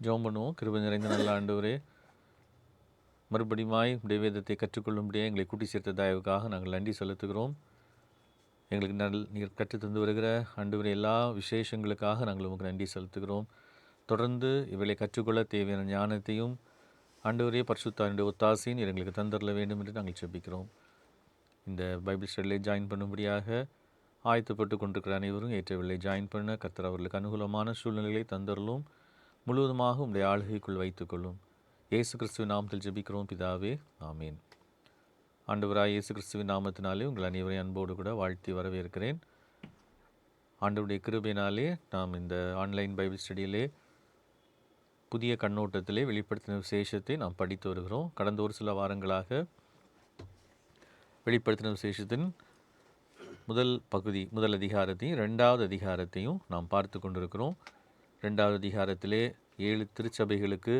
ஜெபம் பண்ணுவோம். கிருபை நிறைந்த நல்ல ஆண்டவரே, மறுபடியுமாய் உடைய வேதத்தை கற்றுக்கொள்ளும்படியே எங்களை கூட்டி சேர்த்த தயவுக்காக நாங்கள் நன்றி செலுத்துகிறோம். எங்களுக்கு நீர் கற்றுத்தந்து வருகிற ஆண்டவரே எல்லா விசேஷங்களுக்காக நாங்கள் உங்களுக்கு நன்றி செலுத்துகிறோம். தொடர்ந்து இவளை கற்றுக்கொள்ள தேவையான ஞானத்தையும் ஆண்டவரே பரிசுத்தாவினுடைய ஒத்தாசையும் எங்களுக்கு தந்தரல வேண்டும் என்று நாங்கள் செபிக்கிறோம். இந்த பைபிள் ஸ்டடியிலே ஜாயின் பண்ணும்படியாக ஆயத்தப்பட்டு கொண்டிருக்கிற அனைவரும் ஏற்றவில்லை ஜாயின் பண்ண கர்த்தர் அவர்களுக்கு அனுகூலமான சூழ்நிலைகளை தந்தரலும் முழுவதுமாக உங்களுடைய ஆளுகைக்குள் வைத்துக்கொள்ளும். இயேசு கிறிஸ்துவின் நாமத்தில் ஜெபிக்கிறோம் பிதாவே, ஆமீன். ஆண்டவராய் இயேசு கிறிஸ்துவின் நாமத்தினாலே உங்கள் அனைவரையும் அன்போடு கூட வாழ்த்தி வரவேற்கிறேன். ஆண்டவருடைய கிருபையினாலே நாம் இந்த ஆன்லைன் பைபிள் ஸ்டடியிலே புதிய கண்ணோட்டத்திலே வெளிப்படுத்தின விசேஷத்தை நாம் படித்து வருகிறோம். கடந்த ஒரு சில வாரங்களாக வெளிப்படுத்தின விசேஷத்தின் முதல் பகுதி, முதல் அதிகாரத்தையும் 2வது அதிகாரத்தையும் நாம் பார்த்து கொண்டிருக்கிறோம். 2வது அதிகாரத்திலே 7 திருச்சபைகளுக்கு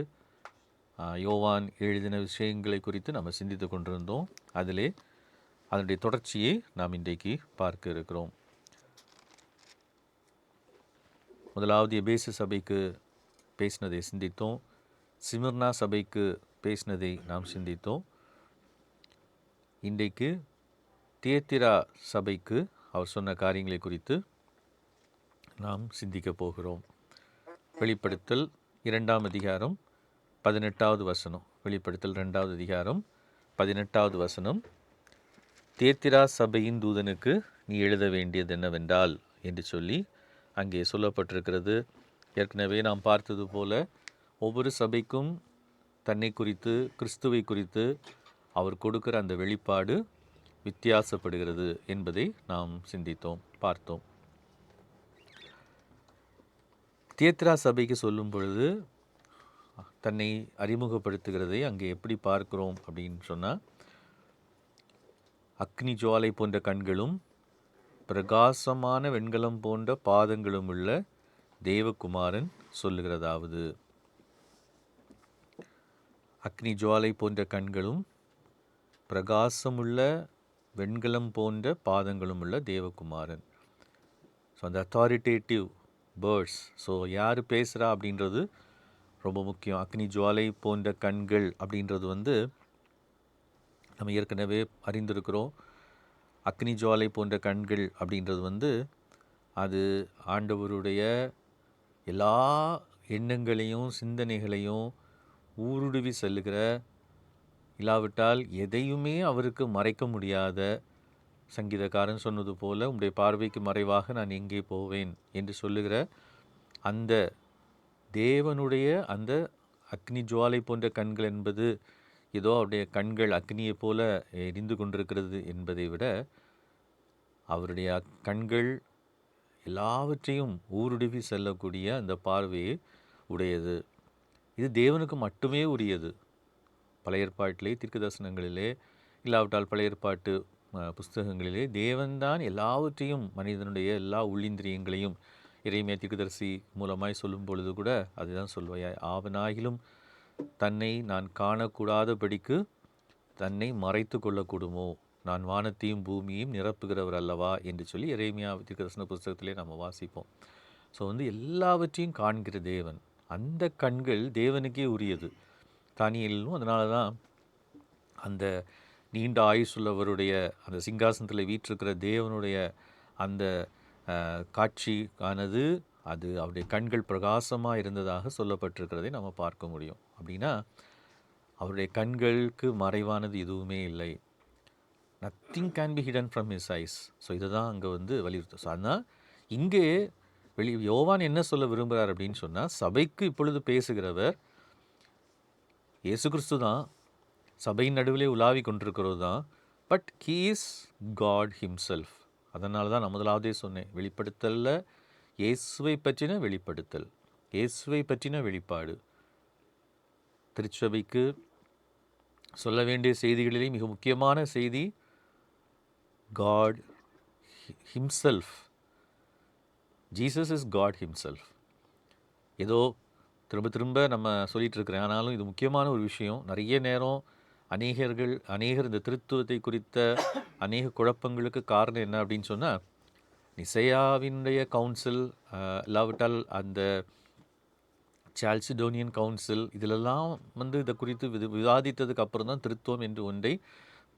யோவான் எழுதின விஷயங்களை குறித்து நாம் சிந்தித்து கொண்டிருந்தோம். அதிலே அதனுடைய தொடர்ச்சியை நாம் இன்றைக்கு பார்க்க இருக்கிறோம். முதலாவது எபேசு சபைக்கு பேசினதை சிந்தித்தோம். சிமிர்னா சபைக்கு பேசினதை நாம் சிந்தித்தோம். இன்றைக்கு தியத்திரா சபைக்கு அவர் சொன்ன காரியங்களை குறித்து நாம் சிந்திக்க போகிறோம். வெளிப்படுத்தல் 2ஆம் அதிகாரம் 18வது வசனம். வெளிப்படுத்தல் 2வது அதிகாரம் 18வது வசனம். தியத்திரா சபையின் தூதனுக்கு நீ எழுத வேண்டியது என்னவென்றால் என்று சொல்லி அங்கே சொல்லப்பட்டிருக்கிறது. ஏற்கனவே நாம் பார்த்தது போல ஒவ்வொரு சபைக்கும் தன்னை குறித்து, கிறிஸ்துவை குறித்து அவர் கொடுக்கிற அந்த வெளிப்பாடு வித்தியாசப்படுகிறது என்பதை நாம் சிந்தித்தோம், பார்த்தோம். தியத்திரா சபைக்கு சொல்லும் பொழுது தன்னை அறிமுகப்படுத்துகிறதை அங்கே எப்படி பார்க்கிறோம் அப்படின்னு சொன்னால், அக்னி ஜுவாலை போன்ற கண்களும் பிரகாசமான வெண்கலம் போன்ற பாதங்களும் உள்ள தேவகுமாரன் சொல்லுகிறதாவது, அக்னி ஜுவாலை போன்ற கண்களும் பிரகாசமுள்ள வெண்கலம் போன்ற பாதங்களும் உள்ள தேவகுமாரன். ஸோ அந்த அத்தாரிட்டேட்டிவ் வேர்ட்ஸ். ஸோ யார் பேசுகிறா அப்படின்றது ரொம்ப முக்கியம். அக்னி ஜுவாலை போன்ற கண்கள் அப்படின்றது நம்ம ஏற்கனவே அறிந்திருக்கிறோம். அக்னி ஜுவாலை போன்ற கண்கள் அப்படின்றது அது ஆண்டவருடைய எல்லா எண்ணங்களையும் சிந்தனைகளையும் ஊடுருவி செல்லுகிற, இல்லாவிட்டால் எதையுமே அவருக்கு மறைக்க முடியாத, சங்கீதக்காரன் சொன்னது போல உம்முடைய பார்வைக்கு மறைவாக நான் எங்கே போவேன் என்று சொல்லுகிற அந்த தேவனுடைய அந்த அக்னி ஜுவாலை போன்ற கண்கள் என்பது ஏதோ அவருடைய கண்கள் அக்னியை போல எரிந்து கொண்டிருக்கிறது என்பதை விட அவருடைய கண்கள் எல்லாவற்றையும் ஊடுருவி செல்லக்கூடிய அந்த பார்வையை உடையது. இது தேவனுக்கு மட்டுமே உரியது. பழைய ஏற்பாட்டிலே தீர்க்க தரிசனங்களிலே, இல்லாவிட்டால் பழைய ஏற்பாட்டு புஸ்தகங்களிலே தேவன்தான் எல்லாவற்றையும், மனிதனுடைய எல்லா உள்ளிந்திரியங்களையும் இறைமையா தீர்க்கதரிசி மூலமாய் சொல்லும் பொழுது கூட அதுதான் சொல்வாய், ஆவனாகிலும் தன்னை நான் காணக்கூடாதபடிக்கு தன்னை மறைத்து கொள்ளக்கூடுமோ, நான் வானத்தையும் பூமியையும் நிரப்புகிறவர் அல்லவா என்று சொல்லி இறைமையா தீர்க்கதரிசன புஸ்தகத்திலே நம்ம வாசிப்போம். ஸோ எல்லாவற்றையும் காண்கிற தேவன், அந்த கண்கள் தேவனுக்கே உரியது. தானியேலும் அதனால தான் அந்த நீண்ட ஆயுசுள்ளவருடைய அந்த சிங்காசனத்தில் வீற்றிருக்கிற தேவனுடைய அந்த காட்சி ஆனது அது அவருடைய கண்கள் பிரகாசமாக இருந்ததாக சொல்லப்பட்டிருக்கிறதை நம்ம பார்க்க முடியும். அப்படின்னா அவருடைய கண்களுக்கு மறைவானது எதுவுமே இல்லை. Nothing can be hidden from his eyes. So இதை தான் அங்கே வலியுறுத்தும். ஸோ அதனால் இங்கே யோவான் என்ன சொல்ல விரும்புகிறார் அப்படின்னு சொன்னால், சபைக்கு இப்பொழுது பேசுகிறவர் இயேசு கிறிஸ்து தான், சபையின் நடுவிலே உலாவி கொண்டிருக்கிறது தான். But he is God himself. அதனால தான் நான் முதலாவதே சொன்னேன், வெளிப்படுத்தலில் இயேசுவை பற்றின வெளிப்படுத்தல், இயேசுவை பற்றின வெளிப்பாடு. திருச்சபைக்கு சொல்ல வேண்டிய செய்திகளிலே மிக முக்கியமான செய்தி God himself. Jesus is God himself. ஏதோ திரும்ப திரும்ப நம்ம சொல்லிகிட்டு இருக்கிறேன், ஆனாலும் இது முக்கியமான ஒரு விஷயம். நிறைய நேரம் அநேகர் இந்த திருத்துவத்தை குறித்த அநேக குழப்பங்களுக்கு காரணம் என்ன அப்படின்னு சொன்னால், நிசையாவினுடைய கவுன்சில் இல்லாவிட்டால் அந்த சால்சிடோனியன் கவுன்சில் இதிலெல்லாம் இதை குறித்து விவாதித்ததுக்கு அப்புறம் தான் திருத்துவம் என்று ஒன்றை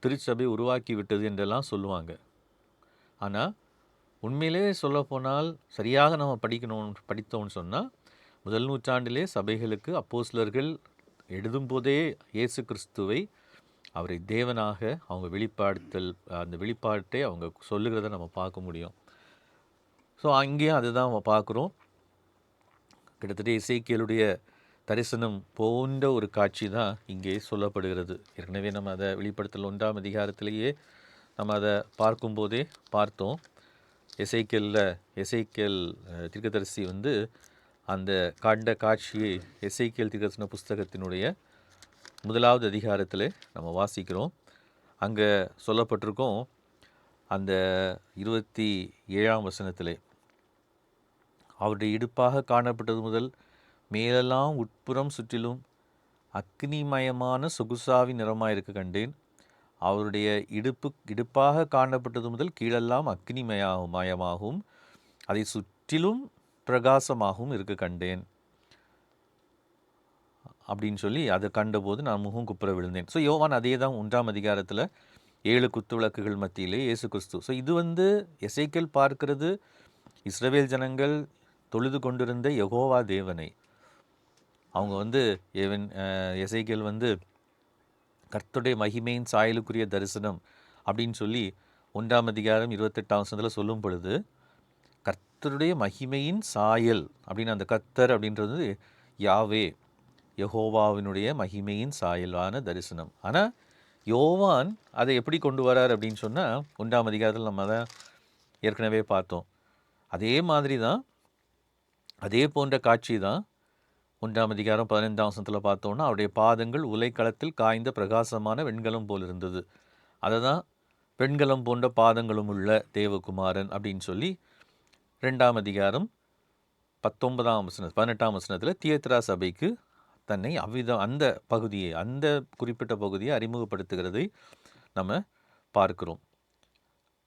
திருச்சபை உருவாக்கி விட்டது என்றெல்லாம் சொல்லுவாங்க. ஆனால் உண்மையிலே சொல்லப்போனால் சரியாக நம்ம படித்தோம்னு சொன்னால் முதல் நூற்றாண்டிலே சபைகளுக்கு அப்போஸ்தலர்கள் எழுதும்போதே இயேசு கிறிஸ்துவை அவரை தேவனாக அவங்க அந்த வெளிப்பாட்டை அவங்க சொல்லுகிறத நம்ம பார்க்க முடியும். ஸோ அங்கேயும் அதுதான் நம்ம பார்க்குறோம். கிட்டத்தட்ட எசேக்கியேலுடைய தரிசனம் போன்ற ஒரு காட்சி தான் இங்கே சொல்லப்படுகிறது. ஏற்கனவே நம்ம அதை வெளிப்படுத்தல் 1ஆம் அதிகாரத்திலேயே நம்ம அதை பார்க்கும்போதே பார்த்தோம். எசேக்கியேல் தீர்க்கதரிசி அந்த கண்ட காட்சியை எசேக்கியேல் தீர்க்கதரிசன புஸ்தகத்தினுடைய 1ஆவது அதிகாரத்தில் நம்ம வாசிக்கிறோம். அங்கே சொல்லப்பட்டிருக்கோம் அந்த 27ஆம் வசனத்திலே, அவருடைய இடுப்பாக காணப்பட்டது முதல் மேலெல்லாம் உட்புறம் சுற்றிலும் அக்னிமயமான சொகுசாவின் நிறமாயிருக்க கண்டேன். அவருடைய இடுப்பாக காணப்பட்டது முதல் கீழெல்லாம் அக்னிமயமாகவும் அதை சுற்றிலும் பிரகாசமாகவும் இருக்க கண்டேன் அப்படின்னு சொல்லி அதை கண்டபோது நான் முகம் குப்புற விழுந்தேன். ஸோ யோவான் அதே தான் 1ஆம் அதிகாரத்தில் 7 குத்து விளக்குகள் மத்தியிலே இயேசு கிறிஸ்து. ஸோ இது எசேக்கியேல் பார்க்கிறது இஸ்ரவேல் ஜனங்கள் தொழுது கொண்டிருந்த யெகோவா தேவனை. அவங்க எசேக்கியேல் கர்த்தருடைய மகிமையின் சாயலுக்குரிய தரிசனம் அப்படின்னு சொல்லி 1ஆம் அதிகாரம் 28ஆம் வசனத்தில் சொல்லும் பொழுது கர்த்தருடைய மகிமையின் சாயல் அப்படின்னு அந்த கர்த்தர் அப்படின்றது யாவே, யெகோவாவினுடைய மகிமையின் சாயலான தரிசனம். ஆனால் யோவான் அதை எப்படி கொண்டு வரார் அப்படின்னு சொன்னால் 1ஆம் அதிகாரத்தில் நம்ம தான் ஏற்கனவே பார்த்தோம். அதே மாதிரி தான், அதே போன்ற காட்சி தான் 1ஆம் அதிகாரம் 15ஆம் வசனத்தில் பார்த்தோன்னா அவருடைய பாதங்கள் உலைக்களத்தில் காய்ந்த பிரகாசமான வெண்கலம் போல் இருந்தது. அதை தான் வெண்கலம் போன்ற பாதங்களும் உள்ள தேவகுமாரன் அப்படின்னு சொல்லி 2ஆம் அதிகாரம் 18ஆம் வசனத்தில் தியத்ரா சபைக்கு தன்னை அந்த பகுதியை, அந்த குறிப்பிட்ட பகுதியை அறிமுகப்படுத்துகிறதை நம்ம பார்க்கிறோம்.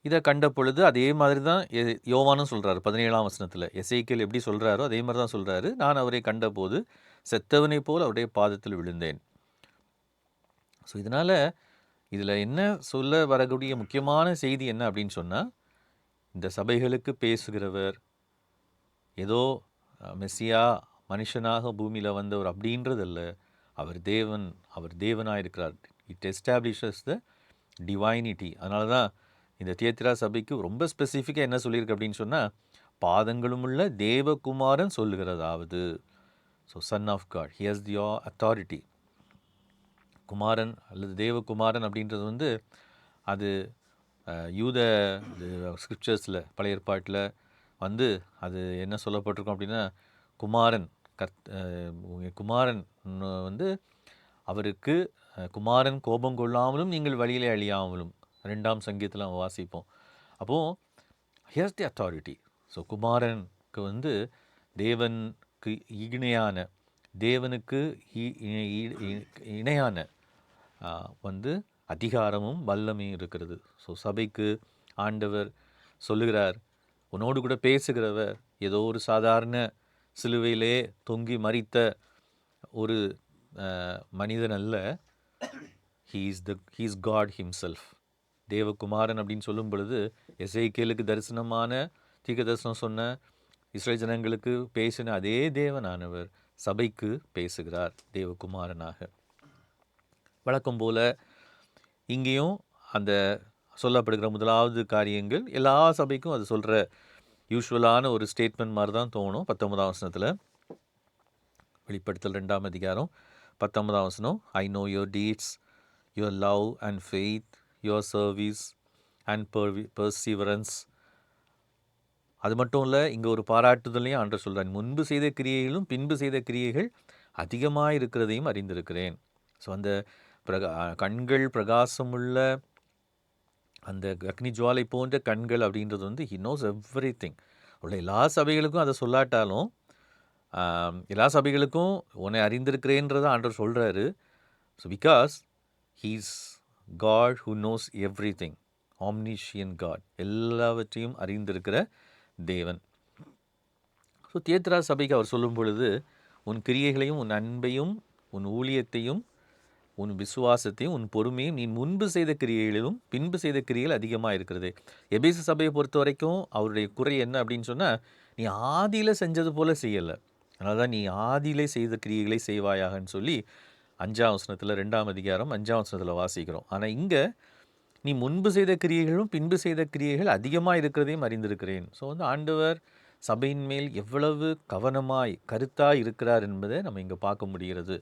இதை கண்ட பொழுது அதே மாதிரி தான் யோவானும் சொல்கிறார் 17ஆம் வசனத்தில். எசேக்கியேல் எப்படி சொல்கிறாரோ அதே மாதிரி தான் சொல்கிறாரு. நான் அவரை கண்டபோது செத்தவனை போல் அவருடைய பாதத்தில் விழுந்தேன். ஸோ இதனால் இதில் என்ன சொல்ல வரக்கூடிய முக்கியமான செய்தி என்ன அப்படின்னு சொன்னால், இந்த சபைகளுக்கு பேசுகிறவர் ஏதோ மெஸ்ஸியா மனுஷனாக பூமியில் வந்தவர் அப்படின்றதில்ல. அவர் தேவனாக இருக்கிறார். It establishes the divinity. அதனால தான் இந்த தியத்ரா சபைக்கு ரொம்ப ஸ்பெசிஃபிக்காக என்ன சொல்லியிருக்கு அப்படின்னு சொன்னால், பாதங்களும் உள்ள தேவகுமாரன் சொல்லுகிறதாவது. So son of God, he has the authority. குமாரன் அல்லது தேவகுமாரன் அப்படின்றது அது யூத ஸ்கிரிப்சர்ஸில் பழைய ஏற்பாட்டில் அது என்ன சொல்லப்பட்டிருக்கும் அப்படின்னா, குமாரன் குமாரன் அவருக்கு குமாரன் கோபம் கொள்ளாமலும் நீங்கள் வழியிலே அழியாமலும் 2ஆம் சங்கீதத்தில் நம்ம வாசிப்போம். அப்போது ஹியர்ஸ் தி அத்தாரிட்டி. ஸோ குமாரனுக்கு தேவனுக்கு இணையான தேவனுக்கு இணையான அதிகாரமும் வல்லமையும் இருக்கிறது. ஸோ சபைக்கு ஆண்டவர் சொல்லுகிறார், உன்னோடு கூட பேசுகிறவர் ஏதோ ஒரு சாதாரண சிலுவையிலே தொங்கி மரித்த ஒரு மனிதன் அல்ல. He is God himself. தேவகுமாரன் அப்படின்னு சொல்லும் பொழுது எசேக்கியேலுக்கு தரிசனமான தீர்க்க தரிசனம் சொன்ன இஸ்ரேல் ஜனங்களுக்கு பேசின அதே தேவனானவர் சபைக்கு பேசுகிறார் தேவகுமாரனாக. வழக்கம் போல் இங்கேயும் அந்த சொல்லப்படுகிற முதலாவது காரியங்கள் எல்லா சபைக்கும் அது சொல்கிற யூஸ்வலான ஒரு ஸ்டேட்மெண்ட் மாதிரி தான் தோணும். 19ஆம் வசனத்தில் வெளிப்படுத்தல் 2ஆம் அதிகாரம் 19ஆம் வசனம், I know your deeds, your love and faith, your service and perseverance. அது மட்டும் இல்லை, இங்கே ஒரு பாராட்டுதலையும் ஆண்டவர் சொல்கிறார், முன்பு செய்த கிரியைகளும் பின்பு செய்த கிரியைகள் அதிகமாக இருக்கிறதையும் அறிந்திருக்கிறேன். ஸோ அந்த கண்கள் பிரகாசமுள்ள அந்த அக்னி ஜுவாலை போன்ற கண்கள் அப்படின்றது ஹி நோஸ் எவ்ரி திங். உள்ள எல்லா சபைகளுக்கும் அதை சொல்லாட்டாலும் எல்லா சபைகளுக்கும் உன்னை அறிந்திருக்கிறேன்றதை ஆண்டவர் சொல்கிறாரு. So because he's God who knows everything, omniscient God, எல்லாவற்றையும் அறிந்திருக்கிற தேவன். ஸோ தியத்ரா சபைக்கு அவர் சொல்லும் பொழுது உன் கிரியைகளையும் உன் அன்பையும் உன் ஊழியத்தையும் உன் விசுவாசத்தையும் உன் பொறுமையும் நீ முன்பு செய்த கிரியைகளிலும் பின்பு செய்த கிரியைகள் அதிகமாக இருக்கிறது. எபேசு சபையை பொறுத்த வரைக்கும் அவருடைய குறை என்ன அப்படின்னு சொன்னால், நீ ஆதியில் செஞ்சது போல செய்யலை, அதனால தான் நீ ஆதியிலே செய்த கிரியைகளை செய்வாயாகன்னு சொல்லி 5ஆம் வசனத்தில் 2ஆம் அதிகாரம் 5ஆம் வசனத்தில் வாசிக்கிறோம். ஆனால் இங்கே நீ முன்பு செய்த கிரியைகளும் பின்பு செய்த கிரியைகள் அதிகமாக இருக்கிறதையும் அறிந்திருக்கிறேன். ஸோ ஆண்டவர் சபையின் மேல் எவ்வளவு கவனமாய் கருத்தாய் இருக்கிறார் என்பதை நம்ம இங்கே பார்க்க முடிகிறது.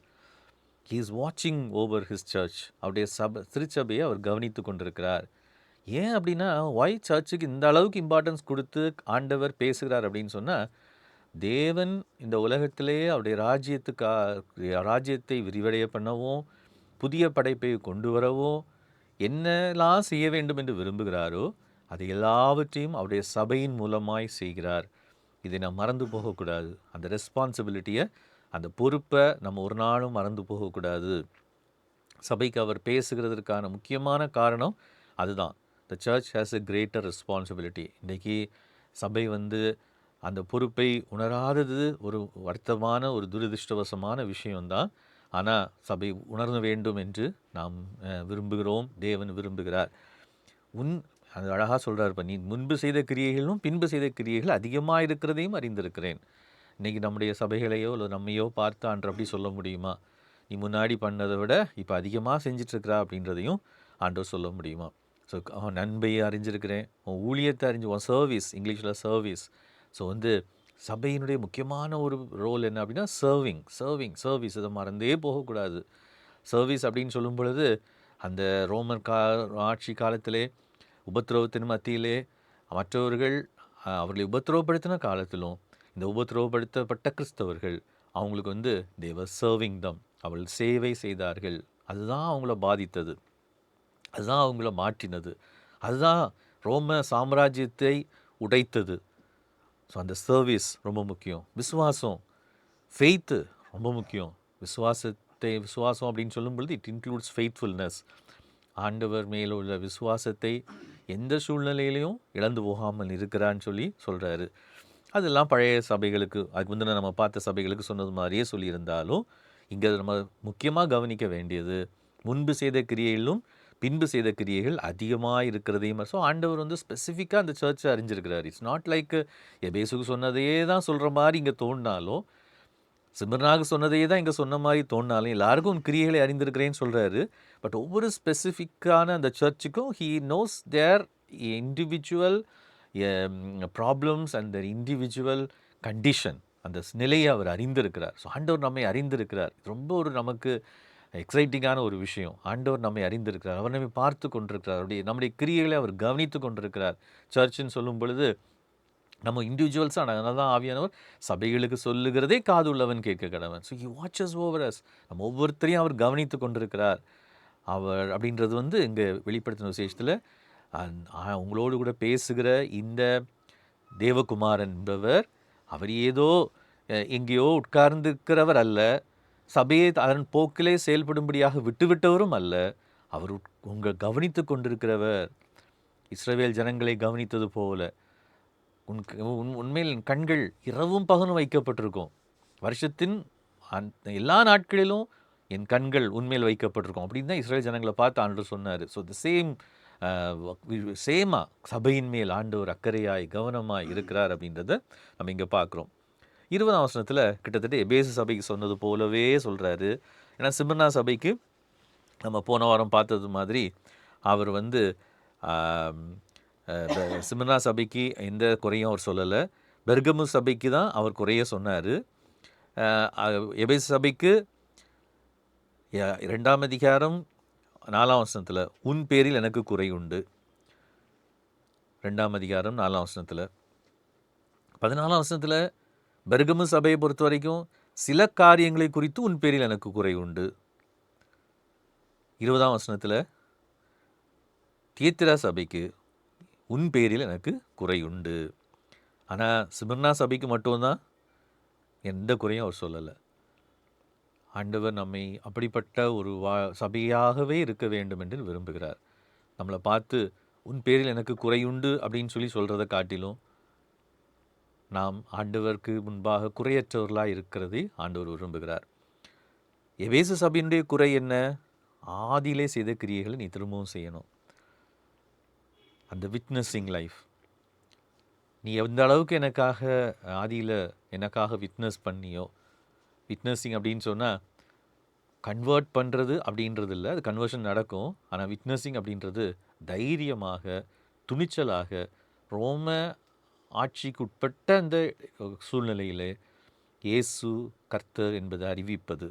ஹீ இஸ் வாட்சிங் ஓவர் ஹிஸ் சர்ச். அவருடைய திருச்சபையை அவர் கவனித்து கொண்டிருக்கிறார். ஏன் அப்படின்னா, ஒய் சர்ச்சுக்கு இந்த அளவுக்கு இம்பார்ட்டன்ஸ் கொடுத்து ஆண்டவர் பேசுகிறார் அப்படின்னு சொன்னால், தேவன் இந்த உலகத்திலே அவருடைய ராஜ்யத்தை விரிவடைய பண்ணவும், புதிய படைப்பை கொண்டு வரவும் என்னெல்லாம் செய்ய வேண்டும் என்று விரும்புகிறாரோ அது எல்லாவற்றையும் அவருடைய சபையின் மூலமாய் செய்கிறார். இதை நாம் மறந்து போகக்கூடாது. அந்த ரெஸ்பான்சிபிலிட்டியை, அந்த பொறுப்பை நம்ம ஒரு நாளும் மறந்து போகக்கூடாது. சபைக்கு அவர் பேசுகிறதற்கான முக்கியமான காரணம் அதுதான். The church has a greater responsibility. இன்றைக்கி சபை அந்த பொறுப்பை உணராதது ஒரு வருத்தமான, ஒரு துரதிருஷ்டவசமான விஷயம்தான். ஆனால் சபை உணர்ந்து வேண்டும் என்று நாம் விரும்புகிறோம், தேவன் விரும்புகிறார். அது அழகாக சொல்கிறார், இப்போ நீ முன்பு செய்த கிரியைகளும் பின்பு செய்த கிரியைகள் அதிகமாக இருக்கிறதையும் அறிந்திருக்கிறேன். இன்றைக்கி நம்முடைய சபைகளையோ இல்லை நம்மையோ பார்த்து ஆண்டவர் அப்படி சொல்ல முடியுமா? நீ முன்னாடி பண்ணதை விட இப்போ அதிகமாக செஞ்சிட்ருக்கிறா அப்படின்றதையும் ஆண்டவர் சொல்ல முடியுமா? ஸோ அவன் நன்மையை அறிஞ்சிருக்கிறேன், உன் ஊழியத்தை அறிஞ்சு, உன் சர்வீஸ், இங்கிலீஷில் சர்வீஸ். ஸோ சபையினுடைய முக்கியமான ஒரு ரோல் என்ன அப்படின்னா சர்வீஸ். இதை மறந்தே போகக்கூடாது. சர்வீஸ் அப்படின்னு சொல்லும் பொழுது அந்த ரோமன் ஆட்சி காலத்திலே உபத்திரவத்தின் மத்தியிலே மற்றவர்கள் அவர்களை உபத்திரவப்படுத்தின காலத்திலும் இந்த உபத்திரவப்படுத்தப்பட்ட கிறிஸ்தவர்கள் அவங்களுக்கு தேவர் சர்விங் தம், அவள் சேவை செய்தார்கள். அதுதான் அவங்கள பாதித்தது, அதுதான் அவங்கள மாற்றினது, அதுதான் ரோம சாம்ராஜ்யத்தை உடைத்தது. ஸோ அந்த சர்வீஸ் ரொம்ப முக்கியம். விசுவாசம், ஃபெய்த்து ரொம்ப முக்கியம். விசுவாசம் அப்படின்னு சொல்லும் பொழுது இட் இன்க்ளூட்ஸ் ஃபெய்த்ஃபுல்னஸ். ஆண்டவர் மேலே உள்ள விசுவாசத்தை எந்த சூழ்நிலையிலையும் இழந்து போகாமல் இருக்கிறான்னு சொல்கிறாரு. அதெல்லாம் பழைய சபைகளுக்கு, அதுக்கு நம்ம பார்த்த சபைகளுக்கு சொன்னது மாதிரியே சொல்லியிருந்தாலும், இங்கே நம்ம முக்கியமாக கவனிக்க வேண்டியது முன்பு செய்த கிரியையிலும் பின்பு செய்த கிரியைகள் அதிகமாக இருக்கிறதையும். ஸோ ஆண்டவர் ஸ்பெசிஃபிக்காக அந்த சர்ச்சை அறிஞ்சிருக்கிறார். இட்ஸ் நாட் லைக் எபேசுக்கு சொன்னதையே தான் சொல்கிற மாதிரி இங்கே தோணினாலும், சிமர்னாக சொன்னதையே தான் இங்கே சொன்ன மாதிரி தோணினாலும், எல்லாருக்கும் கிரியைகளை அறிந்திருக்கிறேன்னு சொல்கிறாரு. பட் ஒவ்வொரு ஸ்பெசிஃபிக்கான அந்த சர்ச்சுக்கும் he knows their individual problems and their individual condition. அந்த நிலையை அவர் அறிந்திருக்கிறார். ஸோ ஆண்டவர் நம்மை அறிந்திருக்கிறார். ரொம்ப ஒரு நமக்கு எக்ஸைட்டிங்கான ஒரு விஷயம். ஆண்டவர் நம்மை அறிந்திருக்கிறார், அவர் நம்மை பார்த்து கொண்டிருக்கிறார், நம்முடைய கிரியைகளை அவர் கவனித்து கொண்டிருக்கிறார். சர்ச்சுன்னு சொல்லும் பொழுது நம்ம இண்டிவிஜுவல்ஸாக, அதனால தான் ஆவியானவர் சபைகளுக்கு சொல்லுகிறதே காது உள்ளவன் கேட்க கடவன். So he watches over us. நம்ம ஒவ்வொருத்தரையும் அவர் கவனித்து கொண்டிருக்கிறார். அவர் அப்படின்றது இங்கே வெளிப்படுத்தின விசேஷத்தில் உங்களோடு கூட பேசுகிற இந்த தேவகுமாரன் என்பவர் அவர் ஏதோ எங்கேயோ உட்கார்ந்திருக்கிறவர் அல்ல, சபையை அதன் போக்கிலே செயல்படும்படியாக விட்டுவிட்டவரும் அல்ல. அவர் உங்கள் கவனித்து கொண்டிருக்கிறவர். இஸ்ரவேல் ஜனங்களை கவனித்தது போல உண்மையில் கண்கள் இரவும் பகலும் வைக்கப்பட்டிருக்கும். வருஷத்தின் எல்லா நாட்களிலும் என் கண்கள் உண்மையில் வைக்கப்பட்டிருக்கும் அப்படின்னு தான் இஸ்ரேல் ஜனங்களை பார்த்து ஆண்டவர் சொன்னார். ஸோ த சேமாக சபையின் மேல் ஆண்டவர் அக்கறையாய் கவனமாய் இருக்கிறார் அப்படின்றத நம்ம இங்கே பார்க்குறோம். 20ஆம் வசனத்தில் கிட்டத்தட்ட எபேசு சபைக்கு சொன்னது போலவே சொல்கிறாரு. ஏன்னா சிமர்னா சபைக்கு நம்ம போன வாரம் பார்த்தது மாதிரி அவர் சிமர்னா சபைக்கு எந்த குறையும் அவர் சொல்லலை. பெர்கமு சபைக்கு தான் அவர் குறைய சொன்னார். எபேசு சபைக்கு 2ஆம் அதிகாரம் 4ஆம் வசனத்தில் உன் பேரில் எனக்கு குறை உண்டு. 2ஆம் அதிகாரம் 4ஆம் வசனத்தில். 14ஆம் வசனத்தில் பெர்கமு சபையை பொறுத்த வரைக்கும் சில காரியங்களை குறித்து உன் பேரில் எனக்கு குறை உண்டு. 20ஆம் வசனத்தில் தியத்திரா சபைக்கு உன் பேரில் எனக்கு குறை உண்டு. ஆனால் சிமர்னா சபைக்கு மட்டும்தான் எந்த குறையும் அவர் சொல்லலை. ஆண்டவர் நம்மை அப்படிப்பட்ட ஒரு சபையாகவே இருக்க வேண்டும் என்று விரும்புகிறார். நம்மளை பார்த்து உன் பேரில் எனக்கு குறையுண்டு அப்படின்னு சொல்கிறத காட்டிலும் நாம் ஆண்டவருக்கு முன்பாக குறையற்றவர்களாக இருக்கிறதை ஆண்டவர் விரும்புகிறார். எபேசு சபையினுடைய குறை என்ன? ஆதியிலே செய்த கிரியைகளை நீ திரும்பவும் செய்யணும். அந்த விட்னஸிங் லைஃப், நீ எந்த அளவுக்கு எனக்காக ஆதியில் எனக்காக விட்னஸ் பண்ணியோ, விட்னஸிங் அப்படின்னு சொன்னால் கன்வெர்ட் பண்ணுறது அப்படின்றது இல்லை, அது கன்வர்ஷன் நடக்கும். ஆனால் விட்னஸிங் அப்படின்றது தைரியமாக, துணிச்சலாக, ரோம ஆட்சிக்கு உட்பட்ட அந்த சூழ்நிலையில் இயேசு கர்த்தர் என்பதை அறிவிப்பது,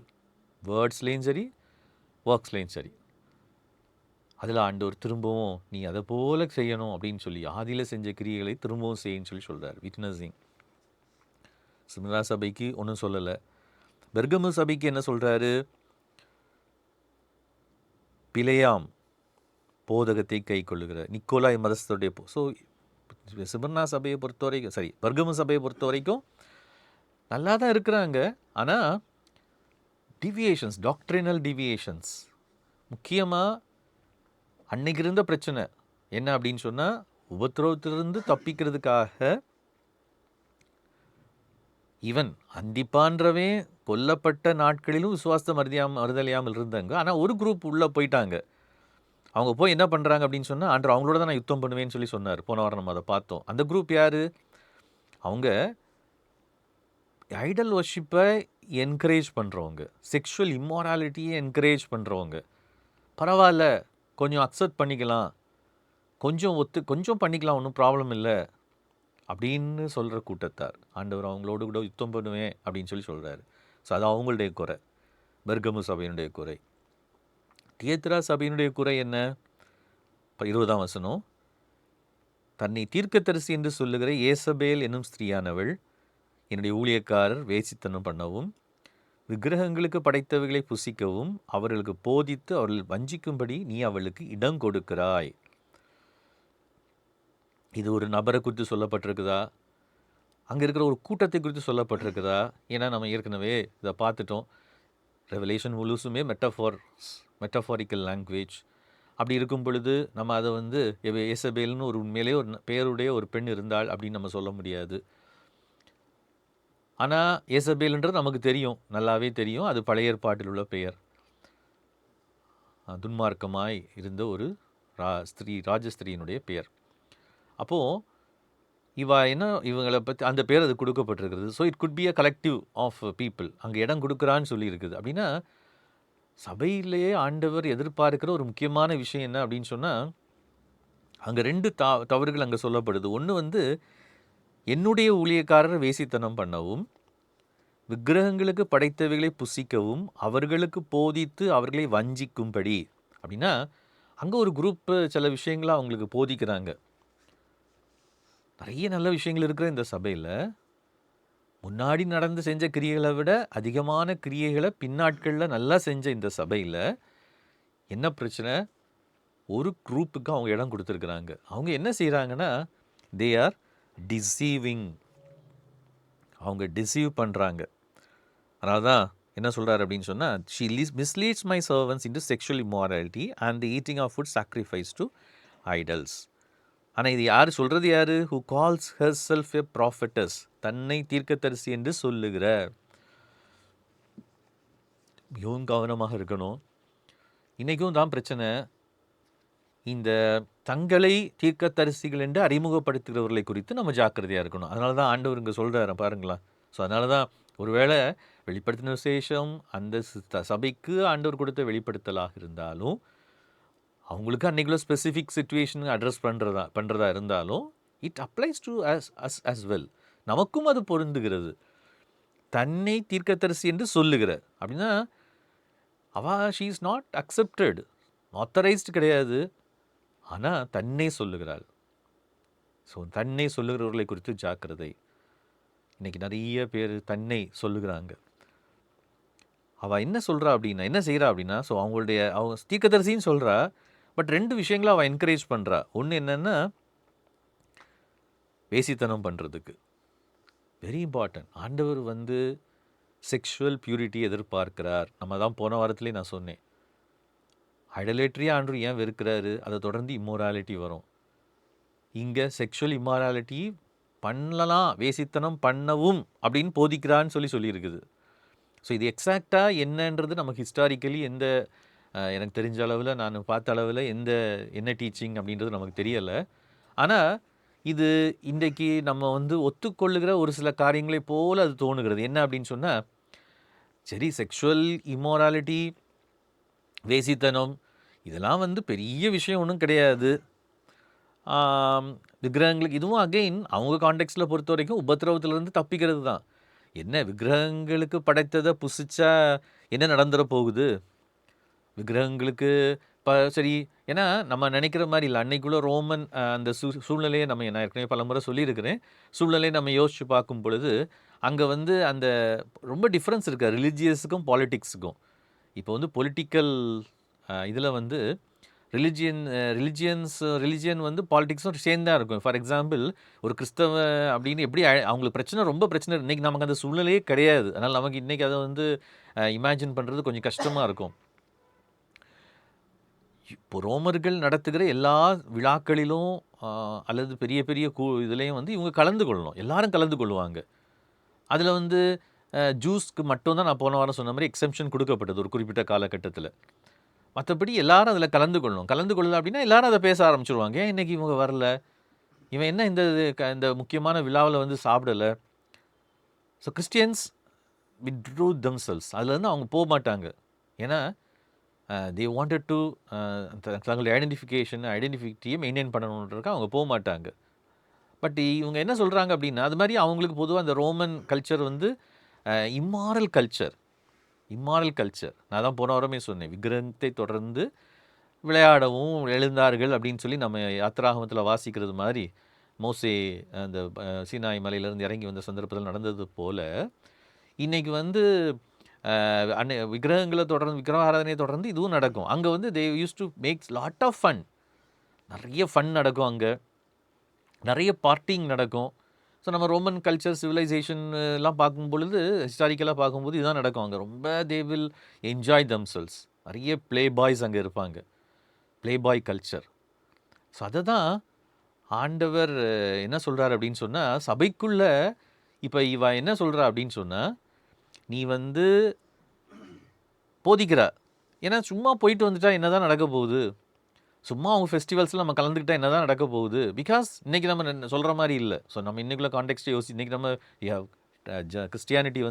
வேர்ட்ஸ்லேயும் சரி ஒர்க்ஸ்லேயும் சரி. அதில் ஆண்டவர் திரும்பவும் நீ அதை போல செய்யணும் அப்படின்னு சொல்லி ஆதியில் செஞ்ச கிரியைகளை திரும்பவும் செய்யன்னு சொல்லி சொல்கிறார். விட்னஸிங். சிம்ரா சபைக்கு ஒன்றும் சொல்லலை. பெர்கமு சபைக்கு என்ன சொல்கிறாரு? பிலேயாம் போதகத்தை கை கொள்ளுகிற நிக்கோலாய் மதஸ்தருடைய ஸோ சிமர்னா சபையை பொறுத்த வரைக்கும் சரி, பெர்கமு சபையை பொறுத்த வரைக்கும் நல்லா தான் இருக்கிறாங்க. ஆனால் டிவியேஷன்ஸ், டாக்ட்ரினல் டிவியேஷன்ஸ், முக்கியமாக அன்னைக்கு இருந்த பிரச்சனை என்ன அப்படின்னு சொன்னால், உபத்திரவத்திலிருந்து தப்பிக்கிறதுக்காக ஈவன் அந்திப்பான்றவே கொல்லப்பட்ட நாட்களிலும் விசுவாசத்தை மறுதலையாமல் இருந்தாங்க. ஆனால் ஒரு குரூப் உள்ளே போயிட்டாங்க. அவங்க போய் என்ன பண்ணுறாங்க அப்படின்னு சொன்னால், ஆண்டவர் அவங்களோட தான் நான் யுத்தம் பண்ணுவேன்னு சொல்லி சொன்னார். போன வாரம் நம்ம அதை பார்த்தோம். அந்த குரூப் யார்? அவங்க ஐடல் வர்ஷிப்பை என்கரேஜ் பண்ணுறவங்க, செக்ஷுவல் இம்மாராலிட்டியை என்கரேஜ் பண்ணுறவங்க. பரவாயில்ல, கொஞ்சம் அக்செப்ட் பண்ணிக்கலாம், கொஞ்சம் பண்ணிக்கலாம், ஒன்றும் ப்ராப்ளம் இல்லை அப்படின்னு சொல்கிற கூட்டத்தார். ஆண்டவர் அவங்களோடு கூட யுத்தம் பண்ணுவேன் அப்படின்னு சொல்லி சொல்கிறாரு. ஸோ அது அவங்களுடைய குறை, பெர்கமு சபையினுடைய குறை. தியத்திரா சபையினுடைய குறை என்ன? இப்போ 20ஆம் வசனம், தன்னை தீர்க்கதரிசி என்று சொல்லுகிற ஏசபேல் என்னும் ஸ்திரீயானவள் என்னுடைய ஊழியக்காரர் வேசித்தனம் பண்ணவும், விக்கிரகங்களுக்கு படைத்தவைகளை புசிக்கவும், அவர்களுக்கு போதித்து அவர்கள் வஞ்சிக்கும்படி நீ அவளுக்கு இடம் கொடுக்கிறாய். இது ஒரு நபரை குறித்து சொல்லப்பட்டிருக்குதா? அங்கே இருக்கிற ஒரு கூட்டத்தை குறித்து சொல்லப்பட்டிருக்குதா? ஏன்னா நம்ம ஏற்கனவே இதை பார்த்துட்டோம். ரெவலேஷன் முழுசுமே மெட்டஃபாரிக்கல் லாங்குவேஜ். அப்படி இருக்கும் பொழுது நம்ம அதை ஏசபேல்னு ஒரு உண்மையிலே ஒரு பெயருடைய ஒரு பெண் இருந்தாள் அப்படின்னு நம்ம சொல்ல முடியாது. ஆனால் ஏசபேல்ன்றது நமக்கு தெரியும், நல்லாவே தெரியும். அது பழைய ஏற்பாட்டில் உள்ள பெயர். துன்மார்க்கமாய் இருந்த ஒரு ராஜஸ்திரியினுடைய பெயர். அப்போது இவங்களை பற்றி அந்த பேர் அது கொடுக்கப்பட்டிருக்கிறது. So it could be a collective of people. அங்கே இடம் கொடுக்குறான்னு சொல்லியிருக்குது. அப்படின்னா சபையிலேயே ஆண்டவர் எதிர்பார்க்கிற ஒரு முக்கியமான விஷயம் என்ன அப்படின்னு சொன்னால், அங்கே 2 தவறுகள் அங்கே சொல்லப்படுது. ஒன்று என்னுடைய ஊழியக்காரர் வேசித்தனம் பண்ணவும், விக்கிரகங்களுக்கு படைத்தவைகளை புசிக்கவும், அவர்களுக்கு போதித்து அவர்களை வஞ்சிக்கும்படி. அப்படின்னா அங்கே ஒரு குரூப்பு சில விஷயங்களை அவங்களுக்கு போதிக்கிறாங்க. நிறைய நல்ல விஷயங்கள் இருக்கிற இந்த சபையில் முன்னாடி நடந்து செஞ்ச கிரியைகளை விட அதிகமான கிரியைகளை பின்னாட்களில் நல்லா செஞ்ச இந்த சபையில் என்ன பிரச்சனை? ஒரு குரூப்புக்கு அவங்க இடம் கொடுத்துருக்குறாங்க. அவங்க என்ன செய்கிறாங்கன்னா, தே ஆர் டிசீவிங். அவங்க டிசீவ் பண்ணுறாங்க. அதனால தான் என்ன சொல்கிறார் அப்படின்னு சொன்னால், she misleads my servants into sexual immorality and the eating of food sacrifice to idols. ஆனால் இது யார் சொல்கிறது? யார்? Who calls herself a prophetess, தன்னை தீர்க்கதரிசி என்று சொல்லுகிற. மிகவும் கவனமாக இருக்கணும். இன்றைக்கும் தான் பிரச்சனை. இந்த தங்களை தீர்க்கதரிசிகள் என்று அறிமுகப்படுத்துகிறவர்களை குறித்து நம்ம ஜாக்கிரதையாக இருக்கணும். அதனால தான் ஆண்டவர் இங்கே சொல்கிறாரு பாருங்களா. ஸோ அதனால தான் ஒருவேளை வெளிப்படுத்தின விசேஷம் அந்த சபைக்கு ஆண்டவர் கொடுத்த வெளிப்படுத்தலாக இருந்தாலும், அவங்களுக்கு அன்றைக்குள்ள ஸ்பெசிஃபிக் சுச்சுவேஷன் அட்ரஸ் பண்ணுறதா இருந்தாலும், it applies to us well. நமக்கும் அது பொருந்துகிறது. தன்னை தீர்க்கதரிசி என்று சொல்லுகிற அப்படின்னா she is not accepted, authorised கிடையாது, ஆனால் தன்னை சொல்லுகிறாள். ஸோ தன்னை சொல்லுகிறவர்களை குறித்து ஜாக்கிரதை. இன்றைக்கி நிறைய பேர் தன்னை சொல்லுகிறாங்க. அவள் என்ன சொல்கிறா அப்படின்னா, என்ன செய்கிறா அப்படின்னா, ஸோ அவங்க தீர்க்கதரிசின்னு சொல்கிறா, பட் 2 விஷயங்களை அவள் என்கரேஜ் பண்ணுறா. ஒன்று என்னென்னா, வேசித்தனம் பண்ணுறதுக்கு. Very important. ஆண்டவர் செக்ஷுவல் பியூரிட்டி எதிர்பார்க்கிறார். நம்ம தான் போன வாரத்துலேயே நான் சொன்னேன், ஐடலேட்ரியாக ஆண்டவர் ஏன் வெறுக்கிறாரு? அதை தொடர்ந்து இம்மோராலிட்டி வரும். இங்கே செக்ஷுவல் இம்மாராலிட்டி பண்ணலாம், வேசித்தனம் பண்ணவும் அப்படின்னு போதிக்கிறான்னு சொல்லியிருக்குது. ஸோ இது எக்ஸாக்டாக என்னன்றது நமக்கு ஹிஸ்டாரிக்கலி எந்த எனக்கு தெரிஞ்ச அளவில், நான் பார்த்த அளவில் என்ன டீச்சிங் அப்படின்றது நமக்கு தெரியலை. ஆனால் இது இன்றைக்கு நம்ம ஒத்துக்கொள்ளுகிற ஒரு சில காரியங்களை போல் அது தோணுகிறது. என்ன அப்படின்னு சொன்னால், சரி செக்ஷுவல் இம்மோராலிட்டி, வேசித்தனம் இதெல்லாம் பெரிய விஷயம் ஒன்றும் கிடையாது. விக்கிரகங்களுக்கு இதுவும் அகெயின் அவங்க கான்டெக்ஸ்டில் பொறுத்த வரைக்கும் உபத்திரவத்திலேருந்து தப்பிக்கிறது தான். என்ன விக்கிரகங்களுக்கு படைத்ததை புசிச்சா என்ன நடந்துட போகுது? விக்கிரகங்களுக்கு சரி, ஏன்னா நம்ம நினைக்கிற மாதிரி இல்லை. அன்னைக்குள்ள ரோமன் அந்த சூழ்நிலையை நான் ஏற்கனவே பல முறை சொல்லியிருக்கிறேன். சூழ்நிலையை நம்ம யோசித்து பார்க்கும் பொழுது அங்கே அந்த ரொம்ப டிஃப்ரென்ஸ் இருக்குது ரிலிஜியஸுக்கும் பாலிட்டிக்ஸுக்கும். இப்போ பொலிட்டிக்கல் இதில் ரிலிஜியன் பாலிட்டிக்ஸும் சேர்ந்தான் இருக்கும். ஃபார் எக்ஸாம்பிள் ஒரு கிறிஸ்தவ அப்படின்னு எப்படி அவங்களுக்கு பிரச்சனை, ரொம்ப பிரச்சனை. இன்றைக்கி நமக்கு அந்த சூழ்நிலையே கிடையாது. அதனால் நமக்கு இன்றைக்கி அதை இமேஜின் பண்ணுறது கொஞ்சம் கஷ்டமாக இருக்கும். இப்போ ரோமர்கள் நடத்துகிற எல்லா விழாக்களிலும் அல்லது பெரிய பெரிய இதுலேயும் இவங்க கலந்து கொள்ளணும், எல்லாரும் கலந்து கொள்ளுவாங்க. அதில் ஜூஸ்க்கு மட்டும்தான் நான் போன வாரம் சொன்ன மாதிரி எக்ஸம்ஷன் கொடுக்கப்பட்டது ஒரு குறிப்பிட்ட காலகட்டத்தில். மற்றபடி எல்லாரும் அதில் கலந்து கொள்ளணும். கலந்து கொள்ளல அப்படின்னா எல்லாரும் அதை பேச ஆரம்பிச்சிருவாங்க. ஏன் இன்றைக்கி இவங்க வரல, இவன் என்ன இந்த முக்கியமான விழாவில் சாப்பிடலை. So Christians withdrew themselves. அதில் அவங்க போக மாட்டாங்க. ஏன்னா they wanted to தங்களுடைய ஐடென்டிஃபிட்டியை மெயின்டைன் பண்ணணுன்றதுக்கு அவங்க போக மாட்டாங்க. பட் இவங்க என்ன சொல்கிறாங்க அப்படின்னா, அது மாதிரி அவங்களுக்கு பொதுவாக அந்த ரோமன் கல்ச்சர் இம்மாரல் கல்ச்சர். நான் தான் போன வாரமே சொன்னேன், விக்கிரகத்தை தொடர்ந்து விளையாடவும் எழுந்தார்கள் அப்படின்னு சொல்லி நம்ம யாத்திராகமத்தில் வாசிக்கிறது மாதிரி மோசே அந்த சீனாய் மலையிலேருந்து இறங்கி வந்த சந்தர்ப்பத்தில் நடந்தது போல் இன்றைக்கி விக்கிரகங்களை தொடர்ந்து, விக்கிரக ஆராதனையை தொடர்ந்து இதுவும் நடக்கும். அங்கே they use to makes lot of fun. நிறைய ஃபன் நடக்கும், அங்கே நிறைய பார்ட்டிங் நடக்கும். ஸோ நம்ம ரோமன் கல்ச்சர் சிவிலைசேஷன் எல்லாம் பார்க்கும் பொழுது, ஹிஸ்டாரிக்கலாக பார்க்கும்போது இதுதான் நடக்கும். அங்கே ரொம்ப தே வில் என்ஜாய் தம்செல்ஸ். நிறைய ப்ளே பாய்ஸ் அங்கே இருப்பாங்க, ப்ளே பாய் கல்ச்சர். ஸோ அதை தான் ஆண்டவர் என்ன சொல்கிறார் அப்படின்னு சொன்னால், சபைக்குள்ளே இப்போ இவ என்ன சொல்கிறா அப்படின்னு சொன்னால், நீ போதிக்கிற, ஏன்னா சும்மா போயிட்டு வந்துட்டா என்ன தான் நடக்க போகுது, சும்மா அவங்க ஃபெஸ்டிவல்ஸில் நம்ம கலந்துக்கிட்டால் என்ன தான் நடக்க போகுது. பிகாஸ் இன்றைக்கி நம்ம சொல்கிற மாதிரி இல்லை. ஸோ நம்ம இன்றைக்குள்ள கான்டெக்ஸ்ட்டை இன்றைக்கி நம்ம கிறிஸ்டியானிட்டி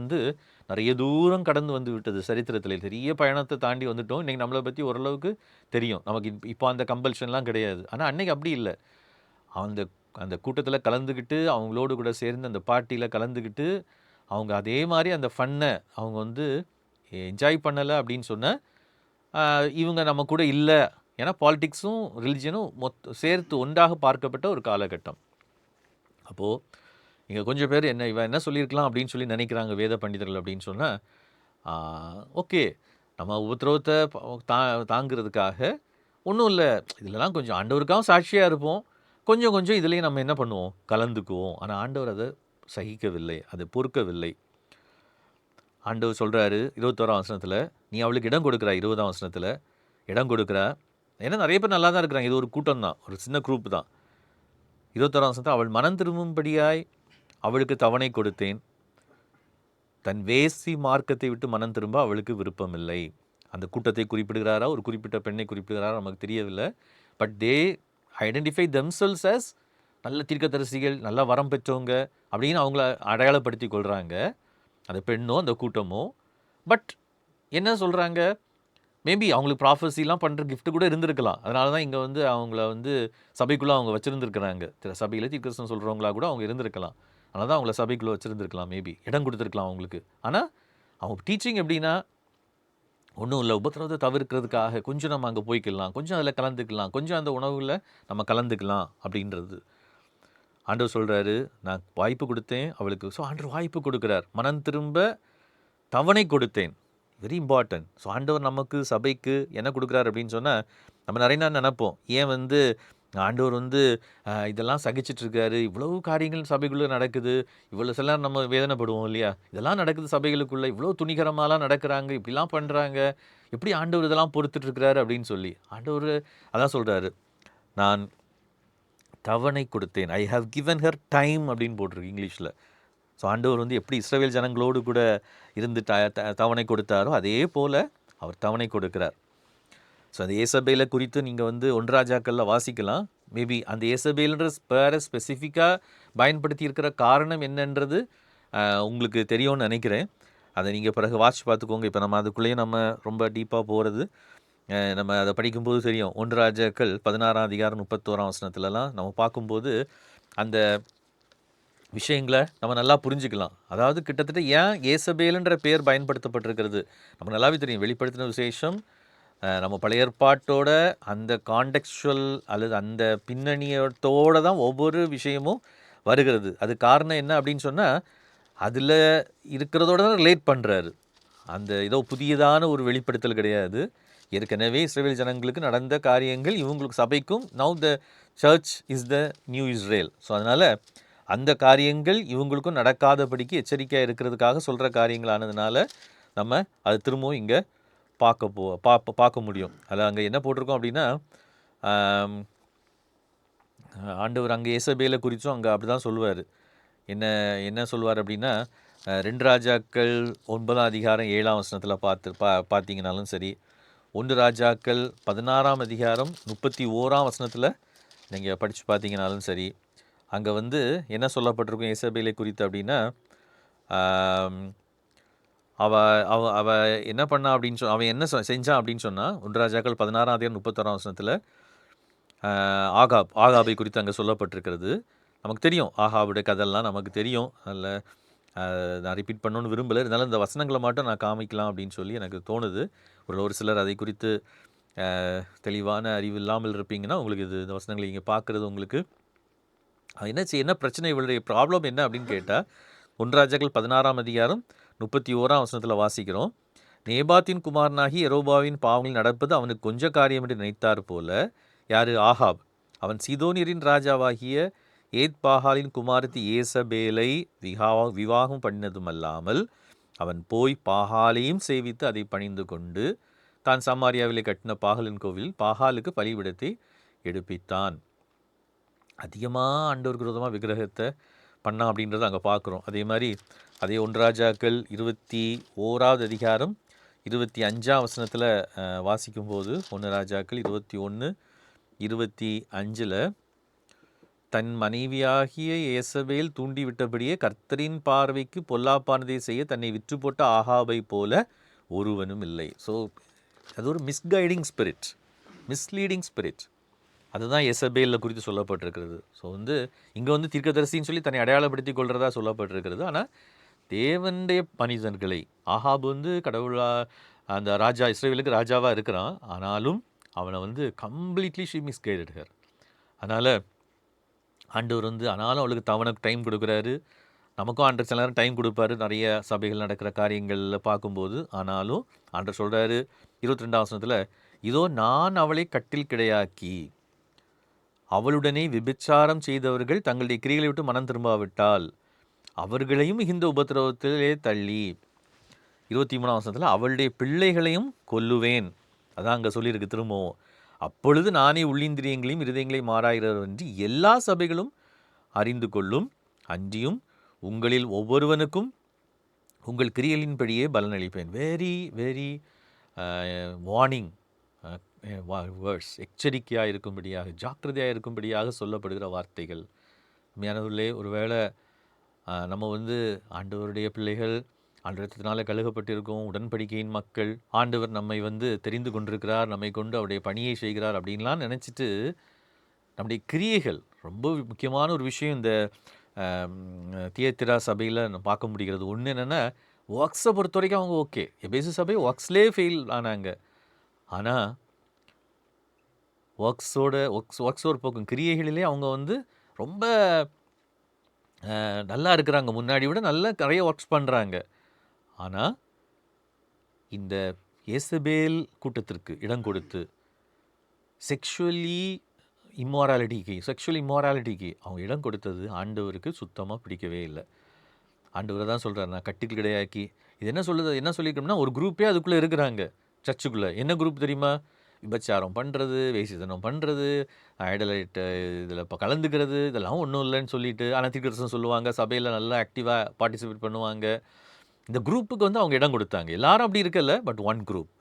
நிறைய தூரம் கடந்து விட்டது சரித்திரத்தில். பெரிய பயணத்தை தாண்டி வந்துட்டோம். இன்றைக்கி நம்மளை பற்றி ஓரளவுக்கு தெரியும் நமக்கு. இப்போ அந்த கம்பல்ஷன்லாம் கிடையாது. ஆனால் அன்றைக்கி அப்படி இல்லை. அந்த கூட்டத்தில் கலந்துக்கிட்டு, அவங்களோடு கூட சேர்ந்து அந்த பார்ட்டியில் கலந்துக்கிட்டு, அவங்க அதே மாதிரி அந்த ஃபன்னை அவங்க என்ஜாய் பண்ணலை அப்படின்னு சொன்னால் இவங்க நம்ம கூட இல்லை. ஏன்னா பாலிட்டிக்ஸும் ரிலிஜனும் சேர்த்து ஒன்றாக பார்க்கப்பட்ட ஒரு காலகட்டம். அப்போது இங்கே கொஞ்சம் பேர் இவன் என்ன சொல்லியிருக்கலாம் அப்படின்னு சொல்லி நினைக்கிறாங்க வேத பண்டிதர்கள் அப்படின்னு சொன்னால், ஓகே நம்ம உபத்திரவத்தை தாங்கிறதுக்காக ஒன்றும் இல்லை, இதிலலாம் கொஞ்சம் ஆண்டவருக்காகவும் சாட்சியாக இருப்போம், கொஞ்சம் இதுலேயும் நம்ம என்ன பண்ணுவோம், கலந்துக்குவோம். ஆனால் ஆண்டவர் அதை சகிக்கவில்லை, அதை பொறுக்கவில்லை. ஆண்டவர் சொல்கிறாரு 21ஆம் வசனத்தில், நீ அவளுக்கு இடம் கொடுக்குறா. 20ஆம் வசனத்தில் இடம் கொடுக்குறா. ஏன்னா நிறைய பேர் நல்லா தான் இருக்கிறாங்க, இது ஒரு கூட்டம் தான், ஒரு சின்ன குரூப் தான். 21ஆம் வசனத்தில், அவள் மனம் திரும்பும்படியாய் அவளுக்கு தவணை கொடுத்தேன், தன் வேசி மார்க்கத்தை விட்டு மனம் திரும்ப அவளுக்கு விருப்பமில்லை. அந்த கூட்டத்தை குறிப்பிடுகிறாரா, ஒரு குறிப்பிட்ட பெண்ணை குறிப்பிடுகிறாரா நமக்கு தெரியவில்லை. But they identify themselves as நல்ல தீர்க்கதரிசிகள், நல்ல வரம் பெற்றவங்க அப்படின்னு அவங்கள அடையாளப்படுத்தி கொள்கிறாங்க, அந்த பெண்ணோ அந்த கூட்டமோ. பட் என்ன சொல்கிறாங்க, மேபி அவங்களுக்கு ப்ராஃபஸிலாம் பண்ணுற கிஃப்ட்டு கூட இருந்திருக்கலாம். அதனால தான் இங்கே அவங்கள சபைக்குள்ளே அவங்க வச்சுருந்துருக்குறாங்க. சபையில் தீர்க்கதரிசனம் சொல்கிறவங்களா கூட அவங்க இருந்திருக்கலாம். அதனால தான் அவங்கள சபைக்குள்ளே வச்சுருந்துருக்கலாம், மேபி இடம் கொடுத்துருக்கலாம் அவங்களுக்கு. ஆனால் அவங்க டீச்சிங் எப்படின்னா, ஒன்றும் இல்லை, உபத்திரவத்தை தவிர்க்கிறதுக்காக கொஞ்சம் நம்ம அங்கே போய்க்கலாம், கொஞ்சம் அதில் கலந்துக்கலாம், கொஞ்சம் அந்த உணவில் நம்ம கலந்துக்கலாம் அப்படின்றது. ஆண்டவர் சொல்கிறாரு, நான் வாய்ப்பு கொடுத்தேன் அவளுக்கு. ஸோ ஆண்டவர் வாய்ப்பு கொடுக்குறார், மனம் திரும்ப தவணை கொடுத்தேன். Very important. ஸோ ஆண்டவர் நமக்கு சபைக்கு என்ன கொடுக்குறாரு அப்படின்னு சொன்னால், நம்ம நிறைய நாள் நினைப்போம், ஏன் ஆண்டவர் இதெல்லாம் சகிச்சிட்ருக்காரு, இவ்வளவு காரியங்கள் சபைக்குள்ளே நடக்குது, இவ்வளோ சில நம்ம வேதனைப்படுவோம் இல்லையா, இதெல்லாம் நடக்குது சபைகளுக்குள்ளே, இவ்வளோ துணிகரமாலாம் நடக்கிறாங்க, இப்படிலாம் பண்ணுறாங்க, எப்படி ஆண்டவர் இதெல்லாம் பொறுத்துட்ருக்கிறாரு அப்படின்னு சொல்லி. ஆண்டவர் அதான் சொல்கிறாரு, நான் தவணை கொடுத்தேன். I have given her time அப்படின்னு போட்டிருக்கு இங்கிலீஷில். ஸோ ஆண்டவர் வந்து எப்படி இஸ்ரவேல் ஜனங்களோடு கூட இருந்து தவணை கொடுத்தாரோ அதே போல் அவர் தவணை கொடுக்கிறார். ஸோ அந்த ஏசபேலை குறித்து நீங்கள் வந்து 1 ராஜாக்களில் வாசிக்கலாம். மேபி அந்த ஏசபேல்ன்ற பேரை ஸ்பெசிஃபிக்காக பயன்படுத்தி இருக்கிற காரணம் என்னன்றது உங்களுக்கு தெரியும்னு நினைக்கிறேன். அதை நீங்கள் பிறகு வாட்ச் பார்த்துக்கோங்க. இப்போ நம்ம அதுக்குள்ளேயே நம்ம ரொம்ப டீப்பாக போகிறது நம்ம அதை படிக்கும்போது தெரியும். 1 ராஜாக்கள் 16ஆம் அதிகாரம் 31ஆம் வசனத்துலலாம் நம்ம பார்க்கும்போது அந்த விஷயங்களை நம்ம நல்லா புரிஞ்சுக்கலாம். அதாவது கிட்டத்தட்ட ஏன் ஏசபேலுன்ற பேர் பயன்படுத்தப்பட்டிருக்கிறது நமக்கு நல்லாவே தெரியும். வெளிப்படுத்தின விசேஷம் நம்ம பழைய ஏற்பாட்டோட அந்த கான்டெக்சுவல் அல்லது அந்த பின்னணியத்தோடு தான் ஒவ்வொரு விஷயமும் வருகிறது. அது காரணம் என்ன அப்படின்னு சொன்னால் அதில் இருக்கிறதோட தான் ரிலேட் பண்ணுறாரு. அந்த ஏதோ புதியதான ஒரு வெளிப்படுத்தல் கிடையாது. ஏற்கனவே இஸ்ரேல் ஜனங்களுக்கு நடந்த காரியங்கள் இவங்களுக்கு சபைக்கும் now the church is the new Israel. So அதனால் அந்த காரியங்கள் இவங்களுக்கும் நடக்காதபடிக்கு எச்சரிக்கையாக இருக்கிறதுக்காக சொல்கிற காரியங்களானதுனால நம்ம அது திரும்பவும் இங்கே பார்க்க முடியும். அதில் அங்கே என்ன போட்டிருக்கோம் அப்படின்னா ஆண்டவர் அங்கே ஏசபேலை குறித்தும் அங்கே அப்படி தான் சொல்லுவார். என்ன சொல்லுவார் அப்படின்னா 2 ராஜாக்கள் 9ஆம் அதிகாரம் 7ஆம் வசனத்தில் பார்த்தீங்கன்னாலும் சரி, 1 ராஜாக்கள் 16ஆம் அதிகாரம் 31ஆம் வசனத்தில் நீங்கள் படித்து பார்த்தீங்கன்னாலும் சரி, அங்கே வந்து என்ன சொல்லப்பட்டிருக்கும் ஏசபேலை குறித்து அப்படின்னா அவ என்ன பண்ணா அப்படின்னு அவன் என்ன செஞ்சான் அப்படின்னு சொன்னால் 1 ராஜாக்கள் 16ஆம் அதிகாரம் 31ஆம் வசனத்தில் ஆகாபை குறித்து அங்கே சொல்லப்பட்டிருக்கிறது. நமக்கு தெரியும் ஆகாபுடைய கதெல்லாம் நமக்கு தெரியும். அதில் நான் ரிப்பீட் பண்ணணுன்னு விரும்பலை. இருந்தாலும் இந்த வசனங்களை மட்டும் நான் காமிக்கலாம் அப்படின்னு சொல்லி எனக்கு தோணுது. ஒரு சிலர் அதை குறித்து தெளிவான அறிவு இல்லாமல் இருப்பீங்கன்னா உங்களுக்கு இந்த வசனங்களை இங்கே பார்க்குறது உங்களுக்கு என்ன பிரச்சனை, இவளுடைய ப்ராப்ளம் என்ன அப்படின்னு கேட்டால் 1 ராஜாக்கள் 16ஆம் அதிகாரம் 31ஆம் வசனத்தில் வாசிக்கிறோம். நேபாத்தின் குமாரனாகி யெரோபாவின் பாவங்களில் நடப்பது அவனுக்கு கொஞ்ச காரியம் என்று நினைத்தார் போல. யார்? ஆகாப். அவன் சீதோனியரின் ராஜாவாகிய ஏத்பாகாலின் குமாரத்தி ஏசபேலை விவாகம் பண்ணினதும் அல்லாமல் அவன் போய் பாகாலையும் சேவித்து அதை பணிந்து கொண்டு தான் சமாரியாவிலே கட்டின பாகாலின் கோவில் பாகாலுக்கு பலிபீடத்தை எடுப்பித்தான். அதிகமாக ஆண்டவருக்கு விரோதமாக விக்கிரகத்தை பண்ணான் அப்படின்றத அங்கே பார்க்குறோம். அதே மாதிரி அதே 1 ராஜாக்கள் 21ஆவது அதிகாரம் 25ஆம் வசனத்தில் வாசிக்கும்போது 1 ராஜாக்கள் 21:25 தன் மனைவியாகிய ஏசபேல் தூண்டிவிட்டபடியே கர்த்தரின் பார்வைக்கு பொல்லாப்பானதை செய்ய தன்னை விற்று போட்ட ஆகாபை போல ஒருவனும் இல்லை. ஸோ அது ஒரு மிஸ்கைடிங் ஸ்பிரிட், மிஸ்லீடிங் ஸ்பிரிட். அதுதான் ஏசபேலில் குறித்து சொல்லப்பட்டிருக்கிறது. ஸோ வந்து இங்கே வந்து தீர்க்கதரிசின்னு சொல்லி தன்னை அடையாளப்படுத்தி கொள்கிறதா சொல்லப்பட்டிருக்கிறது. ஆனால் தேவனுடைய மனிதர்களை ஆகாபு வந்து அந்த ராஜா இஸ்ரேலுக்கு ராஜாவாக இருக்கிறான். ஆனாலும் அவனை வந்து கம்ப்ளீட்லி ஷி மிஸ்கைடட் ஹர். அதனால் ஆண்டவர் வந்து ஆனாலும் அவளுக்கு தவணைக்கு டைம் கொடுக்குறாரு. நமக்கும் ஆண்டவர் சில நேரம் டைம் கொடுப்பாரு நிறைய சபைகள் நடக்கிற காரியங்களில் பார்க்கும்போது. ஆனாலும் ஆண்டவர் சொல்கிறாரு 22ஆம் வசனத்தில், இதோ நான் அவளை கட்டில் கிடையாக்கி அவளுடனே விபச்சாரம் செய்தவர்கள் தங்களுடைய கிரிகளை விட்டு மனம் திரும்பாவிட்டால் அவர்களையும் மிகுந்த உபத்திரவத்திலே தள்ளி 23ஆம் வசனத்தில் அவளுடைய பிள்ளைகளையும் கொல்லுவேன். அதான் அங்கே சொல்லியிருக்கு திரும்பவும். அப்பொழுது நானே உள்ளிந்திரியங்களையும் இருதயங்களையும் மாறாகிறவன்றி எல்லா சபைகளும் அறிந்து கொள்ளும். அன்றியும் உங்களில் ஒவ்வொருவனுக்கும் உங்கள் கிரியலின்படியே பலனளிப்பேன். Very very warning words. எச்சரிக்கையாக இருக்கும்படியாக, ஜாக்கிரதையாக இருக்கும்படியாக சொல்லப்படுகிற வார்த்தைகள். உண்மையானவர்களே, ஒருவேளை நம்ம வந்து ஆண்டவருடைய பிள்ளைகள், ஆண்டவரத்தினால கழுகப்பட்டிருக்கோம், உடன்படிக்கையின் மக்கள், ஆண்டவர் நம்மை வந்து தெரிந்து கொண்டிருக்கிறார், நம்மை கொண்டு அவருடைய பணியை செய்கிறார் அப்படின்லாம் நினச்சிட்டு நம்முடைய கிரியைகள் ரொம்ப முக்கியமான ஒரு விஷயம் இந்த தியேத்திரா சபையில் நம்ம பார்க்க முடிகிறது. ஒன்று என்னென்னா, ஒர்க்ஸை பொறுத்த வரைக்கும் அவங்க ஓகே, எபேசு சபை ஒர்க்ஸ்லேயே ஃபெயில் ஆனாங்க. ஆனால் ஒர்க்ஸ் ஒரு பக்கம், கிரியைகளிலே அவங்க வந்து ரொம்ப நல்லா இருக்கிறாங்க, முன்னாடி விட நல்லா நிறைய ஒர்க்ஸ் பண்ணுறாங்க. ஆனால் இந்த ஏசபேல் கூட்டத்திற்கு இடம் கொடுத்து செக்ஷுவல் இம்மாராலிட்டிக்கு அவங்க இடம் கொடுத்தது ஆண்டவருக்கு சுத்தமாக பிடிக்கவே இல்லை. ஆண்டவர் தான் சொல்கிறார், நான் கட்டில் கிடையாக்கி. இது என்ன சொல்லியிருக்கோம்னா, ஒரு குரூப்பே அதுக்குள்ளே இருக்கிறாங்க சர்ச்சுக்குள்ளே. என்ன குரூப் தெரியுமா? விபச்சாரம் பண்ணுறது, வேசித்தனம் பண்ணுறது, ஐடலைட் இதில் இப்போ கலந்துக்கிறது, இதெல்லாம் ஒன்றும் இல்லைன்னு சொல்லிட்டு, ஆனால் தீர்க்கதரிசனம் சொல்லுவாங்க, சபையில் நல்லா ஆக்டிவாக பார்ட்டிசிபேட் பண்ணுவாங்க. இந்த குரூப்புக்கு வந்து அவங்க இடம் கொடுத்தாங்க. எல்லாரும் அப்படி இருக்கல, பட் ஒன் குரூப்.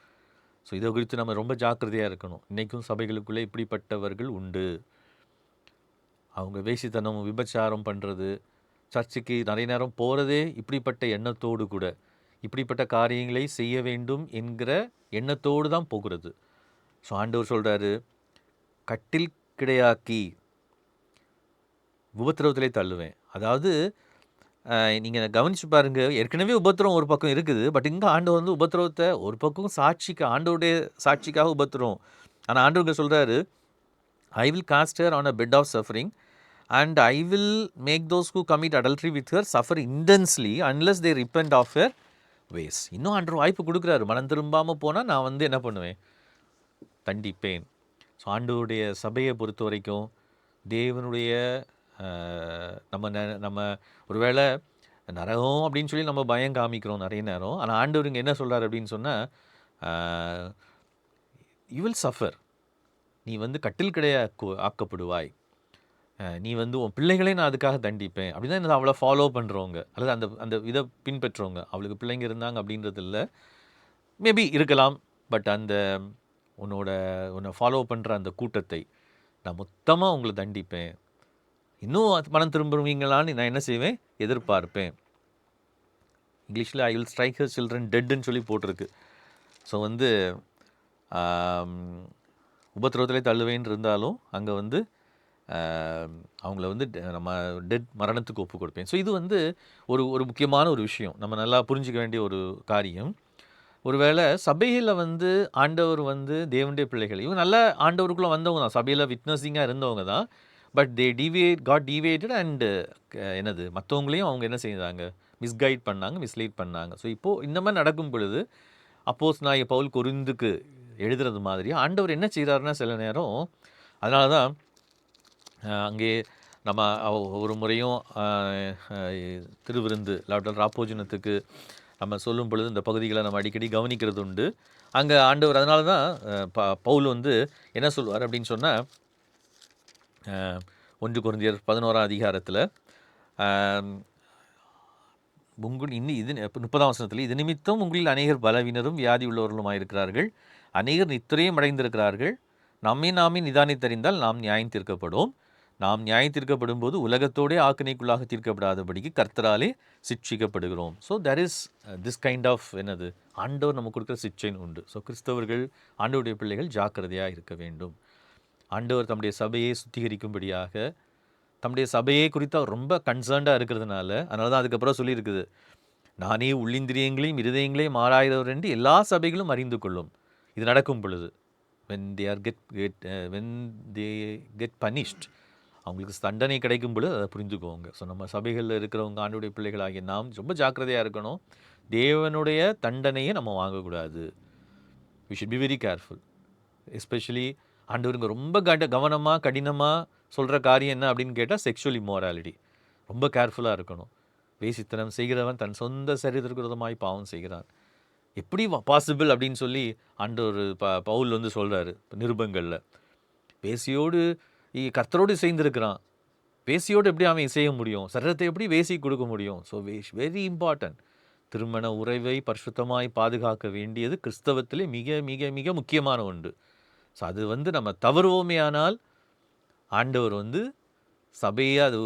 ஸோ இதை குறித்து நம்ம ரொம்ப ஜாக்கிரதையாக இருக்கணும். இன்றைக்கும் சபைகளுக்குள்ளே இப்படிப்பட்டவர்கள் உண்டு. அவங்க வேசித்தனம், விபச்சாரம் பண்ணுறது, சர்ச்சுக்கு நிறைய நேரம் போகிறதே இப்படிப்பட்ட எண்ணத்தோடு கூட, இப்படிப்பட்ட காரியங்களை செய்ய வேண்டும் என்கிற எண்ணத்தோடு தான் போகிறது. ஸோ ஆண்டவர் சொல்கிறாரு, கட்டில் கிடையாக்கி உபத்திரவத்திலே தள்ளுவேன். அதாவது நீங்கள் கவனித்து பாருங்கள், ஏற்கனவே உபத்திரம் ஒரு பக்கம் இருக்குது, பட் இங்கே ஆண்டவர் வந்து உபத்திரவத்தை ஒரு பக்கம் சாட்சிக்கு, ஆண்டவருடைய சாட்சிக்காக உபத்திரம். ஆனால் ஆண்டவங்க சொல்கிறாரு, I will cast her on a bed of suffering and I will make those who commit adultery with her suffer intensely unless they repent of her ways. இன்னும் ஆண்டவர் வாய்ப்பு கொடுக்குறாரு. மனம் திரும்பாமல் போனால் நான் வந்து என்ன பண்ணுவேன், தண்டிப்பேன். ஸோ ஆண்டவருடைய சபையை பொறுத்த வரைக்கும் தேவனுடைய நம்ம ஒருவேளை நரகம் அப்படின்னு சொல்லி நம்ம பயம் காமிக்கிறோம் நிறைய நேரம். ஆனால் ஆண்டவர் இங்கே என்ன சொல்கிறார் அப்படின்னு சொன்னால், யூ வில் சஃபர், நீ வந்து கட்டில் கிடையா ஆக்கப்படுவாய், நீ வந்து உன் பிள்ளைகளே நான் அதுக்காக தண்டிப்பேன் அப்படின்னா என்ன, அவளை ஃபாலோ பண்ணுறவங்க அல்லது அந்த அந்த இதை பின்பற்றுறவங்க, அவளுக்கு பிள்ளைங்க இருந்தாங்க அப்படின்றது இல்லை, மேபி இருக்கலாம், பட் அந்த உன்னை ஃபாலோ பண்ணுற அந்த கூட்டத்தை நான் மொத்தமாக உங்களை தண்டிப்பேன். இன்னும் மனம் திரும்புவீங்களான்னு நான் என்ன செய்வேன், எதிர்பார்ப்பேன். இங்கிலீஷில் I will strike her children டெட்டுன்னு சொல்லி போட்டிருக்கு. ஸோ வந்து உபத்திரவத்திலே தள்ளுவேன்னு இருந்தாலும் அங்கே வந்து அவங்கள வந்து நம்ம டெட் மரணத்துக்கு ஒப்பு கொடுப்பேன். ஸோ இது வந்து ஒரு முக்கியமான ஒரு விஷயம், நம்ம நல்லா புரிஞ்சிக்க வேண்டிய ஒரு காரியம். ஒருவேளை சபையில் வந்து ஆண்டவர் வந்து தேவனுடைய பிள்ளைகள், இவங்க நல்ல ஆண்டவருக்குள்ளே வந்தவங்க தான், சபையில் விட்னஸிங்காக இருந்தவங்க தான், பட் தே காட் டிவேட்டட் அண்டு என்னது மற்றவங்களையும் அவங்க என்ன செய்தாங்க, மிஸ்கைட் பண்ணாங்க, மிஸ்லீட் பண்ணாங்க. ஸோ இப்போது இந்த மாதிரி நடக்கும் பொழுது அப்போஸ்தலனாகிய பவுல் கொரிந்துக்கு எழுதுறது மாதிரி ஆண்டவர் என்ன செய்கிறாருன்னா சில நேரம், அதனால தான் அங்கே நம்ம ஒரு முறையும் திருவிருந்து லாட்டல் ராப்போஜனத்துக்கு நம்ம சொல்லும் பொழுது இந்த பகுதிகளை நம்ம அடிக்கடி கவனிக்கிறது உண்டு. அங்கே ஆண்டவர் அதனால தான் பவுல் வந்து என்ன சொல்வார் அப்படின்னு சொன்னால், 1 கொரிந்தியர் 11ஆம் அதிகாரத்தில் இது 30ஆம் வசனத்தில், இது நிமித்தம் உங்களில் அநேகர் பலவீனரும் வியாதி உள்ளவர்களுமாக இருக்கிறார்கள், அநேகர் நித்திரையும் அடைந்திருக்கிறார்கள், நாமே நிதானித்தறிந்தால் நாம் நியாயம் தீர்க்கப்படும், நாம் நியாயம் தீர்க்கப்படும் போது உலகத்தோடே ஆக்கினைக்குள்ளாக தீர்க்கப்படாதபடிக்கு கர்த்தராலே சிட்சிக்கப்படுகிறோம். So there is this kind of என்னது ஆண்டவர் நமக்கு கொடுக்குற சிட்சைன்னு உண்டு. ஸோ கிறிஸ்தவர்கள், ஆண்டவருடைய பிள்ளைகள் ஜாக்கிரதையாக இருக்க வேண்டும். ஆண்டவர் தம்முடைய சபையை சுத்திகரிக்கும்படியாக, தம்முடைய சபையை குறித்து அவர் ரொம்ப கன்சர்ன்டாக இருக்கிறதுனால, அதனால தான் அதுக்கப்புறம் சொல்லியிருக்குது, நானே உள்ளிந்திரியங்களையும் இருதயங்களையும் ஆராய்கிறவர் என்று எல்லா சபைகளும் அறிந்து கொள்ளும். இது நடக்கும் பொழுது when they get punished, அவங்களுக்கு தண்டனை கிடைக்கும் பொழுது அதை புரிஞ்சுக்குவாங்க. ஸோ நம்ம சபைகளில் இருக்கிறவங்க, ஆண்டவருடைய பிள்ளைகளாகிய நாம் ரொம்ப ஜாக்கிரதையாக இருக்கணும். தேவனுடைய தண்டனையை நம்ம வாங்கக்கூடாது. we should be very careful. Especially ஆண்டவருங்க ரொம்ப கவனமாக கடினமாக சொல்கிற காரியம் என்ன அப்படின்னு கேட்டால் செக்ஷுவல் இம்மோராலிட்டி. ரொம்ப கேர்ஃபுல்லாக இருக்கணும். வேசித்தனம் செய்கிறவன் தன் சொந்த சரீரத்திற்கு விரோதமாய் பாவம் செய்கிறான். எப்படி பாசிபிள் அப்படின்னு சொல்லி ஆண்டவர் பவுல் வந்து சொல்கிறாரு நிருபங்களில். வேசியோடு கர்த்தரோடு சேர்ந்திருக்கிறான், வேசியோடு எப்படி அவன் செய்ய முடியும், சரீரத்தை எப்படி வேசி கொடுக்க முடியும்? So very important. திருமண உறவை பரிசுத்தமாய் பாதுகாக்க வேண்டியது கிறிஸ்தவத்திலே மிக மிக மிக முக்கியமான ஒன்று. ஸோ அது வந்து நம்ம தவறுவோமே ஆனால் ஆண்டவர் வந்து சபையை அது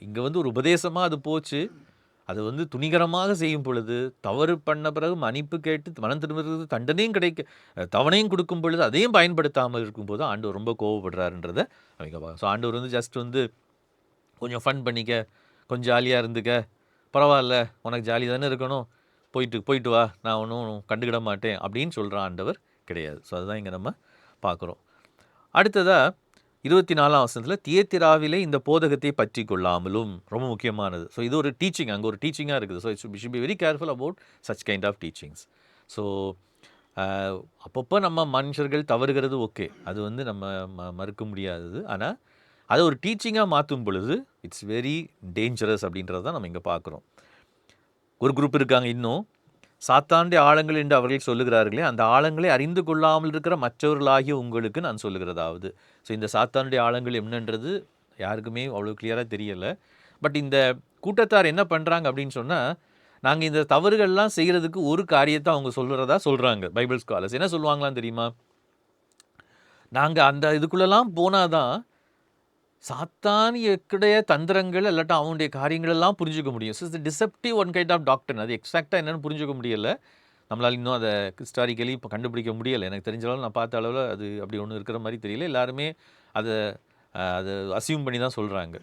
இங்கே வந்து ஒரு உபதேசமாக அது போச்சு, அது வந்து துணிகரமாக செய்யும் பொழுது, தவறு பண்ண பிறகு மன்னிப்பு கேட்டு மனம் திரும்புறது, தண்டனையும் தவணையும் கொடுக்கும் பொழுது அதையும் பயன்படுத்தாமல் இருக்கும்போது ஆண்டவர் ரொம்ப கோவப்படுறாருன்றதை அவங்க பார்க்க. ஸோ ஆண்டவர் வந்து ஜஸ்ட் வந்து கொஞ்சம் ஃபன் பண்ணிக்க, கொஞ்சம் ஜாலியாக இருந்துக்க, பரவாயில்ல உனக்கு ஜாலி தானே இருக்கணும், போயிட்டு வா, நான் ஒன்றும் கண்டுக்கிட மாட்டேன் அப்படின்னு சொல்கிற ஆண்டவர் கிடையாது. ஸோ அதுதான் இங்கே நம்ம பார்க்குறோம். அடுத்ததாக 24ஆம் வசனத்தில், தியத்திராவிலே இந்த போதகத்தை பற்றி கொள்ளாமலும், ரொம்ப முக்கியமானது. ஸோ இது ஒரு டீச்சிங், அங்கே ஒரு டீச்சிங்காக இருக்குது. So we should be very careful about such kind of teachings. So அப்பப்போ நம்ம மனுஷர்கள் தவறுகிறது ஓகே, அது வந்து நம்ம மறுக்க முடியாதது. ஆனால் அதை ஒரு டீச்சிங்காக மாற்றும் பொழுது இட்ஸ் வெரி டேஞ்சரஸ் அப்படின்றது தான் நம்ம இங்கே பார்க்குறோம். ஒரு குரூப் இருக்காங்க இன்னும், சாத்தானுடைய ஆழங்கள் என்று அவர்கள் சொல்லுகிறார்களே, அந்த ஆழங்களை அறிந்து கொள்ளாமல் இருக்கிற மற்றவர்களாகிய உங்களுக்கு நான் சொல்லுகிறதாவது. ஸோ இந்த சாத்தானுடைய ஆழங்கள் என்னன்றது யாருக்குமே அவ்வளோ கிளியராக தெரியலை. பட் இந்த கூட்டத்தார் என்ன பண்ணுறாங்க அப்படின்னு சொன்னால், நாங்கள் இந்த தவறுகள்லாம் செய்கிறதுக்கு ஒரு காரியத்தை அவங்க சொல்கிறதா சொல்கிறாங்க. பைபிள் ஸ்காலர்ஸ் என்ன சொல்லுவாங்களான்னு தெரியுமா? நாங்கள் அந்த இதுக்குள்ளெல்லாம் போனாதான் சாத்தானியக்குடைய தந்திரங்கள் இல்லாட்டா அவனுடைய காரியங்கள் எல்லாம் புரிஞ்சுக்க முடியும். So it's deceptive one kind of doctor. அது எக்ஸாக்டாக என்னென்னு புரிஞ்சுக்க முடியலை. நம்மளால் இன்னும் அதை ஹிஸ்டாரிக்கலி இப்போ கண்டுபிடிக்க முடியலை. எனக்கு தெரிஞ்ச அளவு நான் பார்த்த அளவில் அது அப்படி ஒன்றும் இருக்கிற மாதிரி தெரியல. எல்லாருமே அதை அதை அசியூம் பண்ணி தான் சொல்கிறாங்க.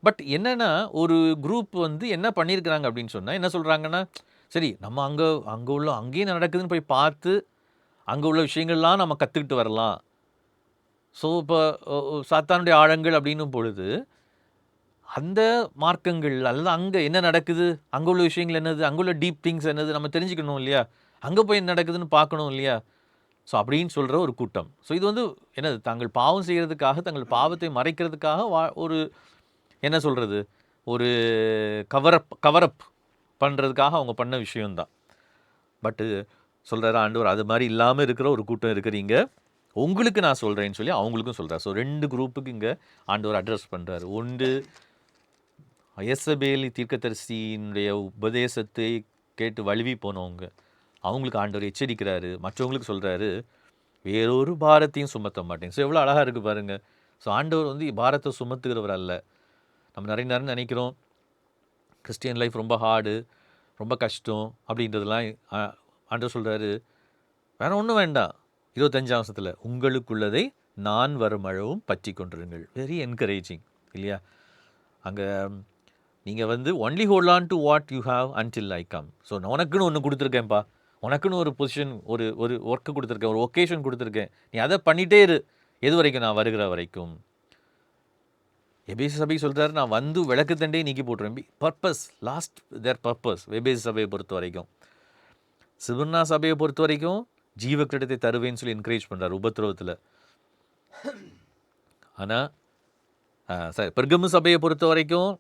பட் என்னென்னா ஒரு குரூப் வந்து என்ன பண்ணியிருக்கிறாங்க அப்படின்னு சொன்னால் என்ன சொல்கிறாங்கன்னா, சரி நம்ம அங்கே உள்ள அங்கேயும் நடக்குதுன்னு போய் பார்த்து அங்கே உள்ள விஷயங்கள்லாம் நம்ம கற்றுக்கிட்டு வரலாம். ஸோ இப்போ சாத்தானுடைய ஆழங்கள் அப்படின்னும் பொழுது அந்த மார்க்கங்கள் அல்லது அங்கே என்ன நடக்குது, அங்கே உள்ள விஷயங்கள் என்னது, அங்கே உள்ள டீப் திங்ஸ் என்னது நம்ம தெரிஞ்சுக்கணும் இல்லையா? அங்கே போய் என்ன நடக்குதுன்னு பார்க்கணும் இல்லையா? ஸோ அப்படின்னு சொல்கிற ஒரு கூட்டம். ஸோ இது வந்து என்னது, தாங்கள் பாவம் செய்கிறதுக்காக, தங்கள் பாவத்தை மறைக்கிறதுக்காக ஒரு என்ன சொல்கிறது, ஒரு கவரப் பண்ணுறதுக்காக அவங்க பண்ண விஷயம்தான். பட்டு சொல்கிறாரு ஆண்டவர், அது மாதிரி இல்லாமல் இருக்கிற ஒரு கூட்டம் இருக்கிறீங்க, உங்களுக்கு நான் சொல்கிறேன்னு சொல்லி அவங்களுக்கும் சொல்கிறார். ஸோ 2 குரூப்புக்கு இங்கே ஆண்டவர் அட்ரஸ் பண்ணுறாரு. ஒன்று யேசபேல் தீர்க்கதரிசியினுடைய உபதேசத்தை கேட்டு வழுவி போனவங்க, அவங்களுக்கு ஆண்டவர் எச்சரிக்கிறாரு. மற்றவங்களுக்கு சொல்கிறாரு, வேறொரு பாரத்தையும் சுமத்த மாட்டேங்க. ஸோ எவ்வளோ அழகாக இருக்குது பாருங்கள். ஸோ ஆண்டவர் வந்து பாரத்தை சுமத்துகிறவர் அல்ல. நம்ம நிறைய நேரம் நினைக்கிறோம் கிறிஸ்டியன் லைஃப் ரொம்ப ஹார்டு, ரொம்ப கஷ்டம் அப்படின்றதுலாம். ஆண்டவர் சொல்கிறாரு, வேறு ஒன்றும் வேண்டாம். 25ஆம் வசனத்தில், உங்களுக்குள்ளதை நான் வரும் அளவும் பற்றி கொண்டிருங்கள். வெரி என்கரேஜிங் இல்லையா? அங்கே நீங்கள் வந்து only hold on to what you have until I come. So நான் உனக்குன்னு ஒன்று கொடுத்துருக்கேன்ப்பா, உனக்குன்னு ஒரு பொசிஷன், ஒரு ஒர்க்கு கொடுத்துருக்கேன், ஒரு ஒகேஷன் கொடுத்துருக்கேன், நீ அதை பண்ணிகிட்டே இரு, எது வரைக்கும்? நான் வருகிற வரைக்கும். எபேசு சபை சொல்கிறாரு, நான் வந்து விளக்கு தண்டே நீக்கி போட்டுருவேன். Purpose, lost their purpose. எபேசு சபையை பொறுத்த வரைக்கும். சிவர்ணா சபையை பொறுத்த வரைக்கும் ஜீவ கிரீடத்தை தருவேன்னு சொல்லி என்கரேஜ் பண்ணுறாரு உபத்திரவத்தில். ஆனால் சரி, பெர்கமு சபையை பொறுத்த வரைக்கும்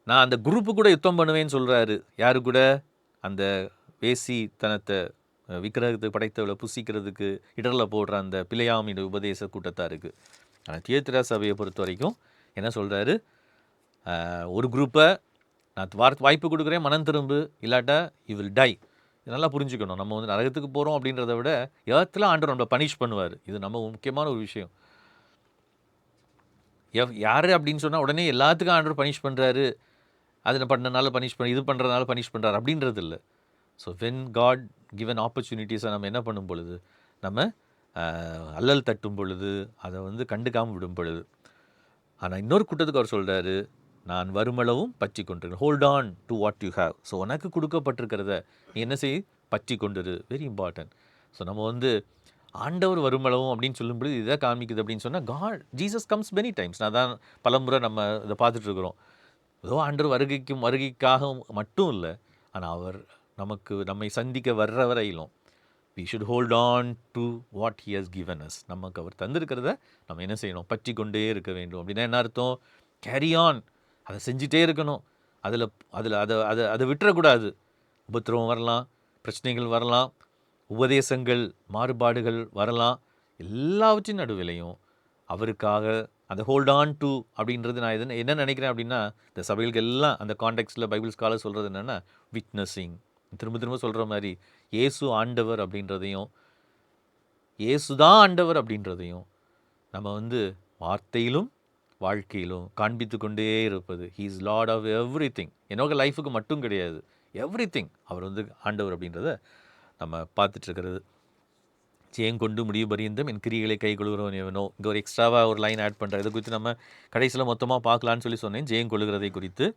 நான் அந்த குரூப்பு கூட யுத்தம் பண்ணுவேன்னு சொல்கிறாரு. யாரு கூட? அந்த வேசித்தனத்தை, விக்கிரகத்தை படைத்தவளை புசிக்கிறதுக்கு இடரில் போடுற அந்த பிழையாமின் உபதேச கூட்டத்தாருக்கு. ஆனால் தியேத்திரா சபையை பொறுத்த வரைக்கும் என்ன சொல்கிறாரு? ஒரு குரூப்பை நான் வாய்ப்பு கொடுக்குறேன், மனம் திரும்பு, இல்லாட்டா யூ வில் டை. இது நல்லா புரிஞ்சுக்கணும். நம்ம வந்து நரகத்துக்கு போகிறோம் அப்படின்றத விட எர்த்தில் ஆண்டவர் நம்மளை பனிஷ் பண்ணுவார். இது நம்ம முக்கியமான ஒரு விஷயம். யார் அப்படின்னு சொன்னால் உடனே எல்லாத்துக்கும் ஆண்டவர் பனிஷ் பண்ணுறாரு, அது பண்ணனால பனிஷ் பண்ண, இது பண்ணுறதுனால பனிஷ் பண்ணுறாரு அப்படின்றது இல்லை. ஸோ வென் காட் கிவன் ஆப்பர்ச்சுனிட்டிஸை நம்ம என்ன பண்ணும் பொழுது, நம்ம அல்லல் தட்டும் பொழுது, அதை வந்து கண்டுக்காமல் விடும் பொழுது. ஆனால் இன்னொரு கூட்டத்துக்கு அவர் சொல்கிறாரு, நான் வருமளவும் பற்றி கொண்டிருக்கேன். Hold on to what you have. So உனக்கு கொடுக்கப்பட்டிருக்கிறத நீ என்ன செய், பற்றி கொண்டிரு. Very important. ஸோ நம்ம வந்து ஆண்டவர் வருமளவும் அப்படின்னு சொல்லும்போது இதை காமிக்குது அப்படின்னு சொன்னால், God Jesus comes many times. நான் தான் பலமுறை நம்ம இதை பார்த்துட்ருக்குறோம். ஏதோ ஆண்டவர் வருகைக்காக மட்டும் இல்லை, ஆனால் அவர் நம்மை சந்திக்க வர்ற வரையிலும் we should hold on to what he has given us. நமக்கு அவர் தந்திருக்கிறத நம்ம என்ன செய்யணும், பற்றி கொண்டே இருக்க வேண்டும். அப்படின்னா என்ன அர்த்தம்? கேரி ஆன், அதை செஞ்சிட்டே இருக்கணும். அதை விட்டுறக்கூடாது. உபத்திரவம் வரலாம், பிரச்சனைகள் வரலாம், உபதேசங்கள் மாறுபாடுகள் வரலாம். எல்லாவற்றின் நடுவிலையும் அவருக்காக அந்த ஹோல்ட் ஆன் டு அப்படின்றது, நான் என்ன நினைக்கிறேன் அப்படின்னா, இந்த சபைகளுக்கு எல்லாம் அந்த கான்டெக்ஸ்டில் பைபிள் ஸ்காலர் சொல்கிறது என்னென்னா, விட்னஸிங். திரும்ப திரும்ப சொல்கிற மாதிரி இயேசு ஆண்டவர் அப்படின்றதையும், இயேசு தான் ஆண்டவர் அப்படின்றதையும் நம்ம வந்து வார்த்தையிலும் வாழ்க்கையிலும் காண்பித்து கொண்டே இருப்பது. He is lord of everything. என்னோட லைஃபுக்கு மட்டும் கிடையாது, எவ்ரி திங் அவர் வந்து ஆண்டவர் அப்படின்றத நம்ம பார்த்துட்ருக்கிறது. ஜெயங்கொண்டு முடிவு பரியந்தம் என் கிரிகளை கை கொள்கிறவன் எவனோ. இங்கே ஒரு எக்ஸ்ட்ராவாக ஒரு லைன் ஆட் பண்ணுறேன். இதை குறித்து நம்ம கடைசியில் மொத்தமாக பார்க்கலான்னு சொல்லி சொன்னேன். ஜெயங்கொள்கிறதை குறித்து,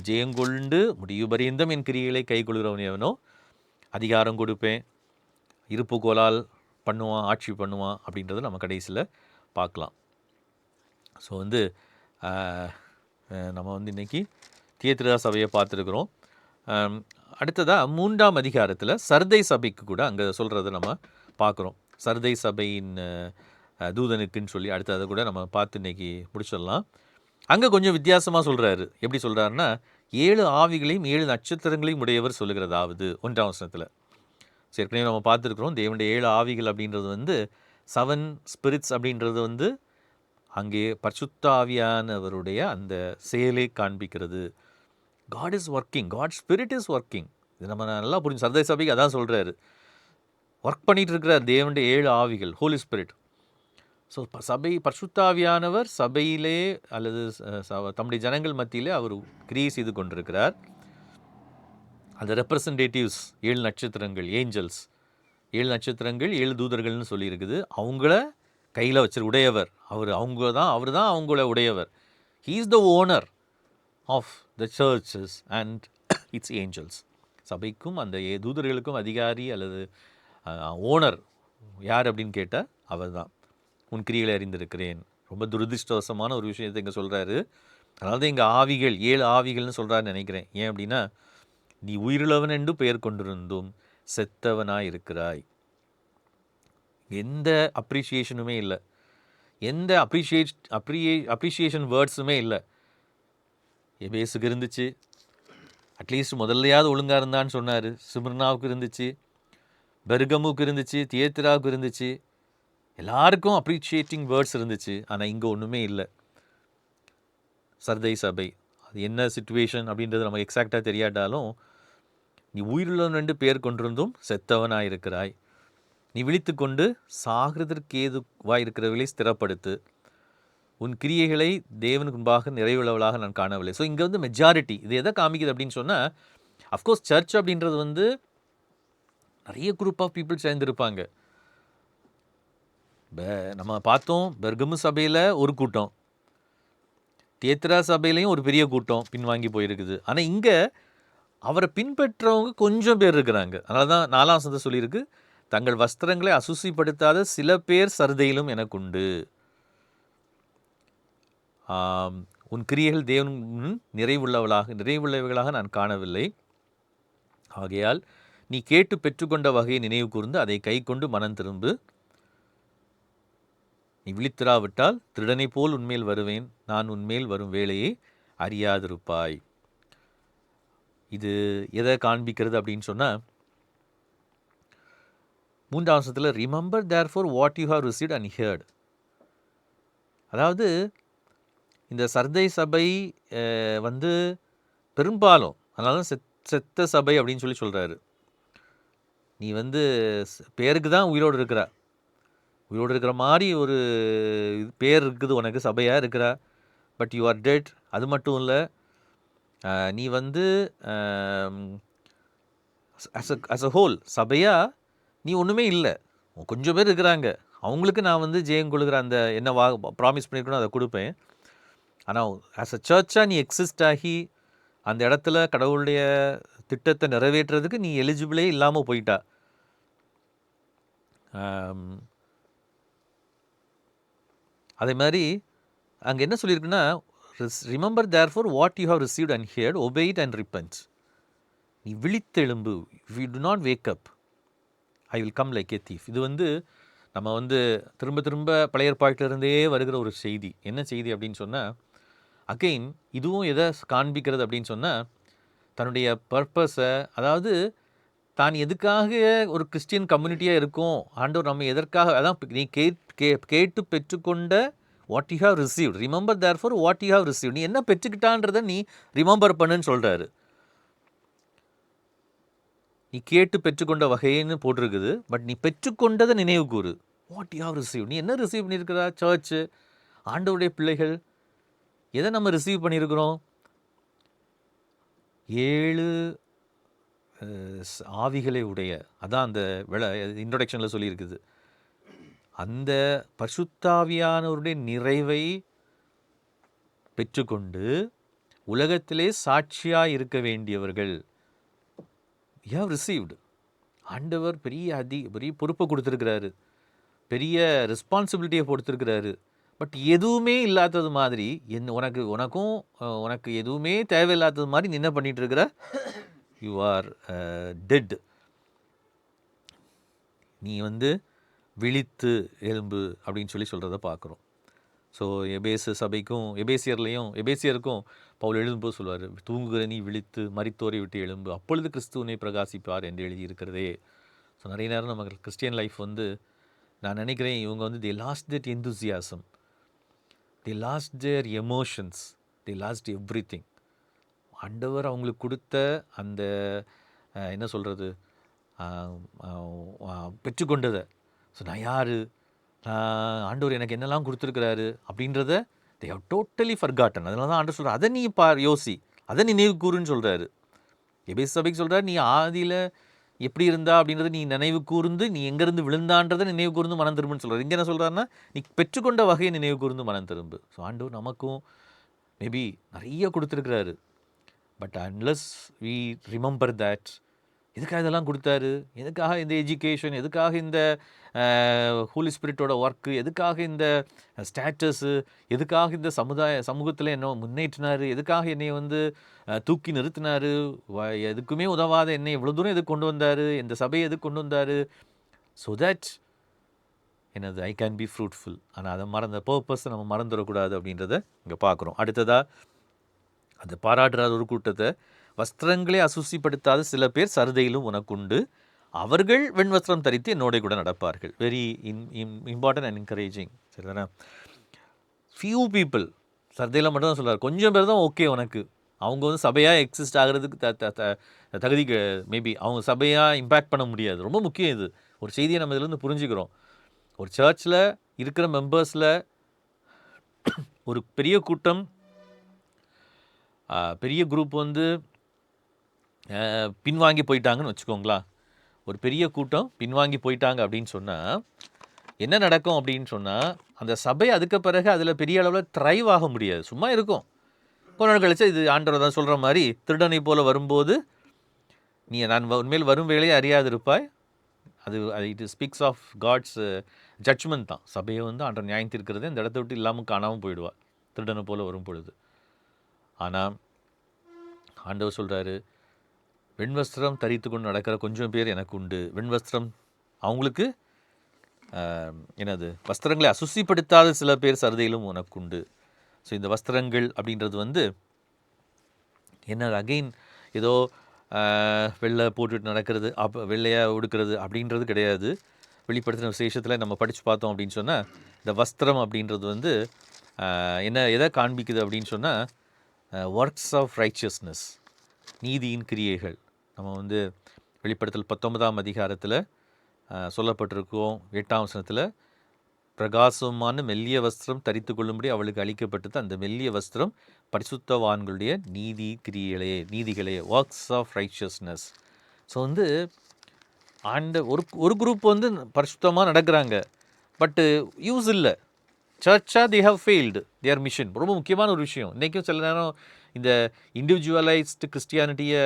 ஜெயங்கொண்டு முடிவு பரியந்தம் என் கிரிகளை கை கொள்கிறவன் எவனோ, அதிகாரம் கொடுப்பேன், இருப்பு கோலால் பண்ணுவான், ஆட்சி பண்ணுவான் அப்படின்றத நம்ம கடைசியில் பார்க்கலாம். ஸோ வந்து நம்ம வந்து இன்றைக்கி தியேத்திரா சபையை பார்த்துருக்குறோம். அடுத்ததாக 3ஆம் அதிகாரத்தில் சர்தை சபைக்கு கூட அங்கே சொல்கிறத நம்ம பார்க்குறோம். சர்தை சபையின் தூதனுக்குன்னு சொல்லி அடுத்ததை கூட நம்ம பார்த்து இன்றைக்கி முடிச்சிடலாம். அங்கே கொஞ்சம் வித்தியாசமாக சொல்கிறாரு. எப்படி சொல்கிறாருன்னா, 7 ஆவிகளையும் 7 நட்சத்திரங்களையும் உடையவர் சொல்லுகிறதாவது 1ஆம் வசனத்தில். ஏற்கனவே நம்ம பார்த்துருக்குறோம், தேவனுடைய 7 ஆவிகள் அப்படின்றது வந்து 7 ஸ்பிரிட்ஸ் அப்படின்றது வந்து அங்கே பரிசுத்த ஆவியானவருடைய அந்த செயலை காண்பிக்கிறது. God is working, God spirit is working. இது நம்ம நல்லா புரிஞ்சு, சர்தை சபைக்கு அதான் சொல்கிறாரு, ஒர்க் பண்ணிகிட்டு இருக்கிறார் தேவனுடைய 7 ஆவிகள், ஹோலி ஸ்பிரிட். ஸோ சபை பரிசுத்த ஆவியானவர் சபையிலே அல்லது தம்முடைய ஜனங்கள் மத்தியிலே அவர் கிரியை செய்து கொண்டிருக்கிறார். அந்த ரெப்ரசன்டேட்டிவ்ஸ் 7 நட்சத்திரங்கள், ஏஞ்சல்ஸ் 7 நட்சத்திரங்கள் 7 தூதர்கள்னு சொல்லியிருக்குது. அவங்கள கையில் உடையவர் அவர் தான் அவங்கள உடையவர். He is the owner of the churches and its angels. சபைக்கும் அந்த தூதர்களுக்கும் அதிகாரி அல்லது ஓனர் யார் அப்படின்னு கேட்டால் அவர் தான். உன் கிரிகளை அறிந்திருக்கிறேன். ரொம்ப துரதிருஷ்டவசமான ஒரு விஷயத்தை இங்கே சொல்கிறாரு. அதனால தான் இங்கே ஆவிகள் 7 ஆவிகள்னு சொல்கிறாருன்னு நினைக்கிறேன். ஏன் அப்படின்னா, நீ உயிருள்ளவன் என்று பெயர் கொண்டிருந்தும் செத்தவனாய் இருக்கிறாய். எந்த அப்ரிஷியேஷனுமே இல்லை, எந்த அப்ரிஷியேஷன் வேர்ட்ஸுமே இல்லை. எபேசுக்கு இருந்துச்சு, அட்லீஸ்ட் முதல்லையாவது ஒழுங்காக இருந்தான்னு சொன்னார். சிமிர்னாவுக்கு இருந்துச்சு, பெர்கமுக்கு இருந்துச்சு, தியேத்திராவுக்கு இருந்துச்சு, எல்லாருக்கும் அப்ரிஷியேட்டிங் வேர்ட்ஸ் இருந்துச்சு. ஆனால் இங்கே ஒன்றுமே இல்லை. சர்தை சபை அது என்ன சிச்சுவேஷன் அப்படின்றது நமக்கு எக்ஸாக்டாக தெரியாட்டாலும், நீ உயிருள்ளவன் என்று பெயர் கொண்டிருந்தும் செத்தவனாயிருக்கிறாய். நீ விழித்து கொண்டு சாகிறதற்கு ஏதுவாயிருக்கிறவர்களை ஸ்திரப்படுத்து. உன் கிரியைகளை தேவனுக்கு முன்பாக நிறைவுள்ளவளாக நான் காணவில்லை. ஸோ இங்கே வந்து மெஜாரிட்டி இது எதை காமிக்குது அப்படின்னு சொன்னால், அஃப்கோர்ஸ் சர்ச் அப்படின்றது வந்து நிறைய குரூப் ஆஃப் பீப்புள் சேர்ந்துருப்பாங்க. நம்ம பார்த்தோம், பெர்கமு சபையில் ஒரு கூட்டம், தியேத்திரா சபையிலையும் ஒரு பெரிய கூட்டம் பின்வாங்கி போயிருக்குது. ஆனால் இங்கே அவரை பின்பற்றவங்க கொஞ்சம் பேர் இருக்கிறாங்க. அதனால தான் 4ஆம் வசனத்தை சொல்லியிருக்கு, தங்கள் வஸ்திரங்களை அசுசிப்படுத்தாத சில பேர் சர்தையிலும் எனக்கு உண்டு. உன் கிரியைகள் தேவன் நிறைவுள்ளவைகளாக நான் காணவில்லை. ஆகையால் நீ கேட்டு பெற்றுக்கொண்ட வகையை நினைவு கூர்ந்து அதை கை கொண்டு மனம் திரும்பு. நீ விழித்திராவிட்டால் திருடனை போல் உன்மேல் வருவேன், நான் உன்மேல் வரும் வேலையை அறியாதிருப்பாய். இது எதை காண்பிக்கிறது அப்படின்னு சொன்னால், 3ஆம் வசனத்தில் remember therefore what you have received and heard. அதாவது இந்த சர்தை சபை வந்து பெரும்பாலும், அதனால தான் செத்த சபை அப்படின்னு சொல்கிறாரு. நீ வந்து பேருக்கு தான் உயிரோடு இருக்கிற மாதிரி ஒரு பேர் இருக்குது உனக்கு, சபையாக இருக்கிற, பட் யூ ஆர் டெட். அது மட்டும் இல்லை, நீ வந்து அஸ் அ ஹோல் சபையாக நீ ஒன்றுமே இல்லை. கொஞ்சம் பேர் இருக்கிறாங்க, அவங்களுக்கு நான் வந்து ஜெயம் கொடுக்குற அந்த என்ன ப்ராமிஸ் பண்ணியிருக்கணும் அதை கொடுப்பேன். ஆனால் ஆஸ் அ சர்ச்சாக நீ எக்ஸிஸ்ட் ஆகி அந்த இடத்துல கடவுளுடைய திட்டத்தை நிறைவேற்றுறதுக்கு நீ எலிஜிபிளே இல்லாமல் போயிட்டா. அதே மாதிரி அங்கே என்ன சொல்லியிருக்குன்னா, remember therefore what you have received and heard, obey it and repent. நீ விழித்தெழும்பு, we do not wake up, I will come like a thief. இது வந்து நம்ம வந்து திரும்ப திரும்ப பழைய ஏற்பாட்டிலிருந்தே வருகிற ஒரு செய்தி. என்ன செய்தி அப்படின்னு சொன்னால், அகெயின் இதுவும் எதை காண்பிக்கிறது அப்படின்னு சொன்னால், தன்னுடைய பர்பஸை, அதாவது தான் எதுக்காக ஒரு கிறிஸ்டியன் கம்யூனிட்டியாக இருக்கும், ஆண்டவர் நம்ம எதற்காக, அதான் நீ கேட்டு பெற்றுக்கொண்ட what you have received, remember therefore what you have received. நீ என்ன பெற்றுக்கிட்டான்றதை நீ ரிமெம்பர் பண்ணுன்னு சொல்கிறாரு. நீ கேட்டு பெற்றுக்கொண்ட வகைன்னு போட்டிருக்குது, பட் நீ பெற்றுக்கொண்டதை நினைவு கூறு. வாட் யூ ஹவ் ரிசீவ், நீ என்ன ரிசீவ் பண்ணியிருக்கிறா? சர்ச்சு, ஆண்டவருடைய பிள்ளைகள், எதை நம்ம ரிசீவ் பண்ணியிருக்கிறோம்? 7 ஆவிகளை உடைய, அதான் அந்த இன்ட்ரோடக்ஷனில் சொல்லியிருக்குது. அந்த பரிசுத்தாவியானவருடைய நிறைவை பெற்றுக்கொண்டு உலகத்திலே சாட்சியாக இருக்க வேண்டியவர்கள். You have received. ஆண்டவர் பெரிய பொறுப்பை கொடுத்துருக்கிறாரு, பெரிய ரெஸ்பான்சிபிலிட்டியை கொடுத்துருக்கிறாரு. பட் எதுவுமே இல்லாதது மாதிரி, உனக்கு எதுவுமே தேவையில்லாதது மாதிரி நீ என்ன பண்ணிட்டு இருக்கிற? You are dead. நீ வந்து விழித்து எலும்பு அப்படின்னு சொல்கிறத பார்க்குறோம். ஸோ எபேசியருக்கும் பவுல் எழுதும்போது சொல்லுவார், தூங்குகிற நீ விழித்து மரித்தோரை விட்டு எழும்பு, அப்பொழுது கிறிஸ்துவனை பிரகாசிப்பார் என்று எழுதியிருக்கிறதே. ஸோ நிறைய நேரம் நம்ம கிறிஸ்டியன் லைஃப் வந்து நான் நினைக்கிறேன் இவங்க வந்து they lost that enthusiasm, they lost their emotions, they lost everything. ஆண்டவர் அவங்களுக்கு கொடுத்த அந்த என்ன சொல்கிறது, பெற்றுக்கொண்டதை, ஸோ நான் யார், ஆண்டவர் எனக்கு என்னெல்லாம் கொடுத்துருக்கிறாரு அப்படின்றத they have totally forgotten. அதனால தான் ஆண்டவர் சொல்கிறார், அதை நீ யோசி, அதை நினைவு கூறுன்னு சொல்கிறாரு. எபேசு சபைக்கு சொல்கிறார், நீ ஆதியில் எப்படி இருந்தா அப்படின்றத நீ நினைவு கூர்ந்து, நீ எங்கேருந்து விழுந்தான்றதை நினைவு கூர்ந்து மனம் திரும்புன்னு சொல்கிறார். இங்கே என்ன சொல்கிறாருன்னா, நீ பெற்றுக்கொண்ட வகையை நினைவு கூர்ந்து மனம் திரும்பு. ஸோ ஆண்டவர் நமக்கும் மேபி நிறைய கொடுத்துருக்கிறாரு. But unless we remember that, எதுக்காக இதெல்லாம் கொடுத்தாரு, எதுக்காக இந்த எஜுகேஷன், எதுக்காக இந்த ஹோலி ஸ்பிரிட்டோட ஒர்க்கு, எதுக்காக இந்த ஸ்டேட்டஸு, எதுக்காக இந்த சமூகத்தில் என்ன முன்னேற்றினார், எதுக்காக என்னை வந்து தூக்கி நிறுத்தினார், எதுக்குமே உதவாத என்னை இவ்வளோ தூரம் எதுக்கு கொண்டு வந்தார், இந்த சபையை எதுக்கு கொண்டு வந்தார், ஸோ தட் என்னது ஐ கேன் பி ஃப்ரூட்ஃபுல். ஆனால் அதை பர்பஸை நம்ம மறந்துடக்கூடாது அப்படின்றத இங்கே பார்க்குறோம். அடுத்ததாக அது பாராட்டுறார் ஒரு கூட்டத்தை, வஸ்திரங்களை அசுசிப்படுத்தாத சில பேர் சர்தையிலும் உனக்குண்டு, அவர்கள் வெண்வஸ்திரம் தரித்து என்னோட கூட நடப்பார்கள். Very important and encouraging. சரிதானே? ஃபியூ பீப்புள், சர்தையில் மட்டும் தான் சொல்கிறார், கொஞ்சம் பேர் தான் ஓகே உனக்கு, அவங்க வந்து சபையாக எக்ஸிஸ்ட் ஆகிறதுக்கு தகுதிக்கு மேபி அவங்க சபையாக இம்பேக்ட் பண்ண முடியாது. ரொம்ப முக்கியம் இது. ஒரு செய்தியை நம்ம இதிலேருந்து புரிஞ்சுக்கிறோம். ஒரு சர்ச்சில் இருக்கிற மெம்பர்ஸில் ஒரு பெரிய கூட்டம், பெரிய குரூப் வந்து பின்வாங்கி போயிட்டாங்கன்னு வச்சுக்கோங்களா. ஒரு பெரிய கூட்டம் பின்வாங்கி போயிட்டாங்க அப்படின்னு சொன்னால் என்ன நடக்கும் அப்படின்னு சொன்னால், அந்த சபை அதுக்கு பிறகு அதில் பெரிய அளவில் த்ரைவ் ஆக முடியாது, சும்மா இருக்கும். கொஞ்ச நாள் கழிச்சு இது ஆண்டவர் தான் சொல்கிற மாதிரி, திருடனை போல் வரும்போது நீ நான் உண்மையில் வரும் வேலையை அறியாது இருப்பாய். அது it speaks of God's judgment தான். சபையை வந்து ஆண்டவர் நியாயம் தீர்க்கிறது இந்த இடத்த விட்டு இல்லாமல் காணாமல் போயிடுவார் திருடனை போல் வரும் பொழுது. ஆனால் ஆண்டவர் சொல்கிறாரு, வெண்வஸ்திரம் தரித்து கொண்டு நடக்கிற கொஞ்சம் பேர் எனக்கு உண்டு. வெண்வஸ்திரம் அவங்களுக்கு என்னது, வஸ்திரங்களை அசுசிப்படுத்தாத சில பேர் சர்தையிலும் உனக்கு உண்டு. ஸோ இந்த வஸ்திரங்கள் அப்படின்றது வந்து என்ன, அகெயின் ஏதோ வெள்ளை போட்டுட்டு நடக்கிறது, வெள்ளையாக உடுக்கிறது அப்படின்றது கிடையாது. வெளிப்படுத்தின விசேஷத்தில் நம்ம படித்து பார்த்தோம் அப்படின்னு சொன்னால், இந்த வஸ்திரம் அப்படின்றது வந்து எதை காண்பிக்குது அப்படின்னு சொன்னால், ஒர்க்ஸ் ஆஃப் ரைச்சியஸ்னஸ், நீதியின் கிரியைகள். நம்ம வந்து வெளிப்படுத்தல் 19ஆம் அதிகாரத்தில் சொல்லப்பட்டிருக்கோம் 8ஆம் வசனத்தில், பிரகாசமான மெல்லிய வஸ்திரம் தரித்து கொள்ளும்படி அவளுக்கு அளிக்கப்பட்டது, அந்த மெல்லிய வஸ்திரம் பரிசுத்தவான்களுடைய நீதிகளே, ஒர்க்ஸ் ஆஃப் ரைச்சியஸ்னஸ். ஸோ வந்து ஒரு குரூப் வந்து பரிசுத்தமாக நடக்கிறாங்க, பட்டு யூஸ் இல்லை. சர்ச்சாக they have failed their mission. ரொம்ப முக்கியமான ஒரு விஷயம். இன்றைக்கும் சில நேரம் இந்த இண்டிவிஜுவலைஸ்டு கிறிஸ்டியானிட்டியை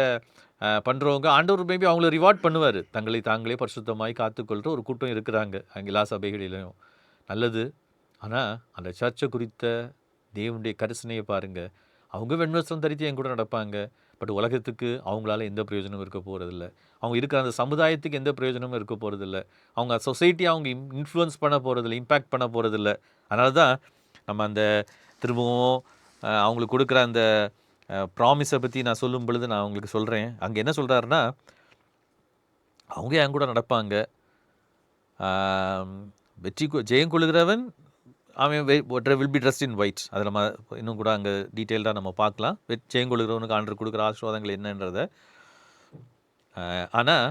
பண்ணுறவங்க ஆண்டவர் மேபி அவங்கள ரிவார்ட் பண்ணுவார். தாங்களே பரிசுத்தமாய் காத்துக்கொள்கிற ஒரு கூட்டம் இருக்கிறாங்க அங்கே எல்லா சபைகளிலையும். நல்லது. ஆனால் அந்த சர்ச்சை குறித்த தேவனுடைய கரிசனையை பாருங்கள். அவங்க வெண்வஸ்திரம் தரித்து என் கூட நடப்பாங்க, பட் உலகத்துக்கு அவங்களால எந்த பிரயோஜனமும் இருக்க போகிறதில்ல. அவங்க இருக்கிற அந்த சமுதாயத்துக்கு எந்த பிரயோஜனமும் இருக்க போகிறதில்ல. அவங்க சொசைட்டியை அவங்க இன்ஃப்ளூயன்ஸ் பண்ண போகிறதில்ல, இம்பேக்ட் பண்ண போகிறதில்ல. அதனால தான் நம்ம அந்த திரும்பவும் அவங்களுக்கு கொடுக்குற அந்த ப்ராமிஸை பற்றி நான் சொல்லும் பொழுது நான் அவங்களுக்கு சொல்கிறேன். அங்கே என்ன சொல்கிறாருன்னா, அவங்க என் கூட நடப்பாங்க, ஜெயம் கொள்ளுகிறவன் அவன் வில் பி ட்ரெஸ்ட் இன் ஒயிட். அதை நம்ம இன்னும் கூட அங்கே டீட்டெயில்டாக நம்ம பார்க்கலாம். ஜெயம் கொள்ளுகிறவனுக்கு ஆண்டவர் கொடுக்குற ஆசீர்வாதங்கள் என்னன்றதை. ஆனால்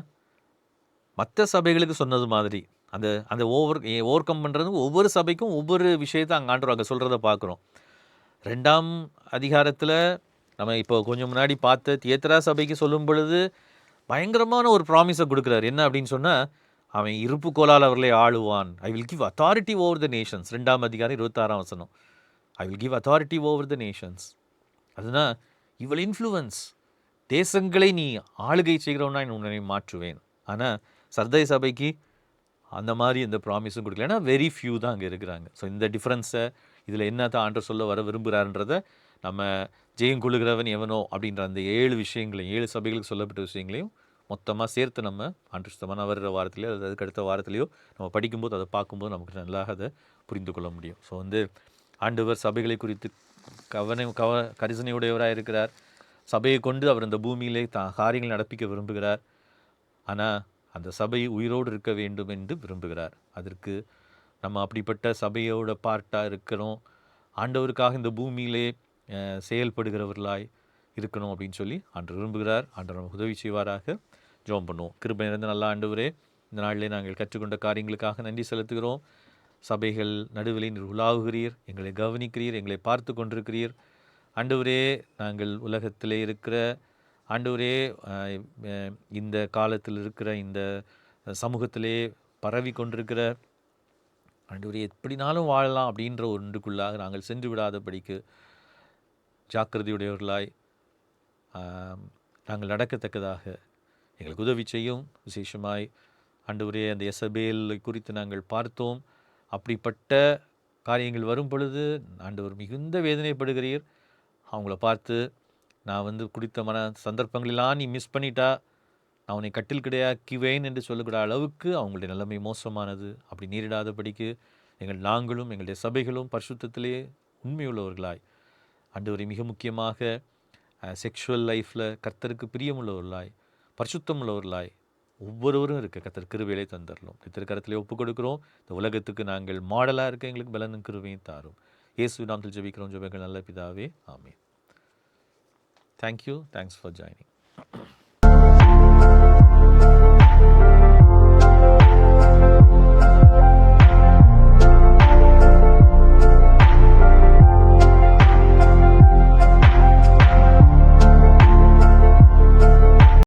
மற்ற சபைகளுக்கு சொன்னது மாதிரி அந்த ஓவர் கம் பண்ணுறது ஒவ்வொரு சபைக்கும் ஒவ்வொரு விஷயத்தை அங்கே ஆண்டவர் அங்கே சொல்கிறத பார்க்குறோம். 2ஆம் அதிகாரத்தில் நம்ம இப்போ கொஞ்சம் முன்னாடி பார்த்த தியேத்ரா சபைக்கு சொல்லும் பொழுது பயங்கரமான ஒரு ப்ராமிஸை கொடுக்குறாரு. என்ன அப்படின்னு சொன்னால், அவன் இருப்பு கோலால் அவர்களை ஆளுவான். I will give authority over the nations. 2ஆம் அதிகாரம் 26ஆம் வசனம். I will give authority over the nations. அதுதான் இவள் இன்ஃப்ளூயன்ஸ். தேசங்களை நீ ஆளுகை செய்கிறவனா உன்னை மாற்றுவேன். ஆனால் சர்தை சபைக்கு அந்த மாதிரி எந்த ப்ராமிஸும் கொடுக்கல. ஏன்னா வெரி ஃபியூ தான் அங்கே இருக்கிறாங்க. ஸோ இந்த டிஃப்ரென்ஸை இதில் என்ன தான் ஆண்டவர் சொல்ல வர விரும்புகிறாருன்றதை நம்ம ஜெயம் கொள்ளுகிறவன் எவனோ அப்படின்ற அந்த 7 விஷயங்களையும் 7 சபைகளுக்கு சொல்லப்பட்ட விஷயங்களையும் மொத்தமாக சேர்த்து நம்ம ஆண்டவர் வர்ற வாரத்திலையோ அல்லது அதுக்கு அடுத்த வாரத்திலையோ நம்ம படிக்கும்போது அதை பார்க்கும்போது நமக்கு நல்லா அதை புரிந்து கொள்ள முடியும். ஸோ வந்து ஆண்டவர் சபைகளை குறித்து கரிசனையுடையவராக இருக்கிறார். சபையை கொண்டு அவர் இந்த பூமியிலே காரியங்கள் நடப்பிக்க விரும்புகிறார். ஆனால் அந்த சபை உயிரோடு இருக்க வேண்டும் என்று விரும்புகிறார். அதற்கு நம்ம அப்படிப்பட்ட சபையோட பார்ட்டாக இருக்கிறோம். ஆண்டவருக்காக இந்த பூமியிலே செயல்படுகிறவர்களாய் இருக்கணும் அப்படின்னு சொல்லி ஆண்டவர் விரும்புகிறார். ஆண்டவர் நமக்கு உதவி செய்வாராக. ஜெபம் பண்ணுவோம். கிருபை நிறைந்த நல்ல ஆண்டவரே, இந்த நாளிலே நாங்கள் கற்றுக்கொண்ட காரியங்களுக்காக நன்றி செலுத்துகிறோம். சபைகள் நடுவில் நீர் உலாவுகிறீர், எங்களை கவனிக்கிறீர், எங்களை பார்த்து கொண்டிருக்கிறீர். ஆண்டவரே, நாங்கள் உலகத்திலே இருக்கிற ஆண்டவரே, இந்த காலத்தில் இருக்கிற இந்த சமூகத்திலே பரவி கொண்டிருக்கிற ஆண்டவரே, எப்படினாலும் வாழலாம் அப்படின்ற ஒன்றுக்குள்ளாக நாங்கள் சென்று விடாதபடிக்கு ஜாக்கிரதையுடையவர்களாய் நாங்கள் நடக்கத்தக்கதாக எங்களுக்கு உதவி செய்யும். விசேஷமாய் ஆண்டவரே, அந்த எசபேல் குறித்து நாங்கள் பார்த்தோம். அப்படிப்பட்ட காரியங்கள் வரும் பொழுது ஆண்டவர் மிகுந்த வேதனைப்படுகிறீர். அவங்கள பார்த்து, நான் குடித்த சந்தர்ப்பங்களெல்லாம் நீ மிஸ் பண்ணிட்டா, நான் உன்னை கட்டில் கிடையாக்குவேன் என்று சொல்லக்கூடிய அளவுக்கு அவங்களுடைய நிலைமை மோசமானது. அப்படி நேரிடாதபடிக்கு நாங்களும் எங்களுடைய சபைகளும் பரிசுத்தத்திலே உண்மையுள்ளவர்களாய், ஆண்டவரை மிக முக்கியமாக செக்ஷுவல் லைஃப்பில் கர்த்தருக்கு பிரியமுள்ளவர்களாய், பரிசுத்தம் உள்ளவர்களாய் ஒவ்வொருவரும் இருக்க கர்த்தர் கிருபையை தந்தரலும். கர்த்தரிலே ஒப்புக் கொடுக்கிறோம். இந்த உலகத்துக்கு நாங்கள் மாடலாக இருக்க எங்களுக்கு பலனும் கிருபையும் தாரும். இயேசு நாமத்தில் ஜெபிக்கிறோம். ஜெபங்கள் நல்ல பிதாவே, ஆமென். தேங்க்யூ. Thanks for joining.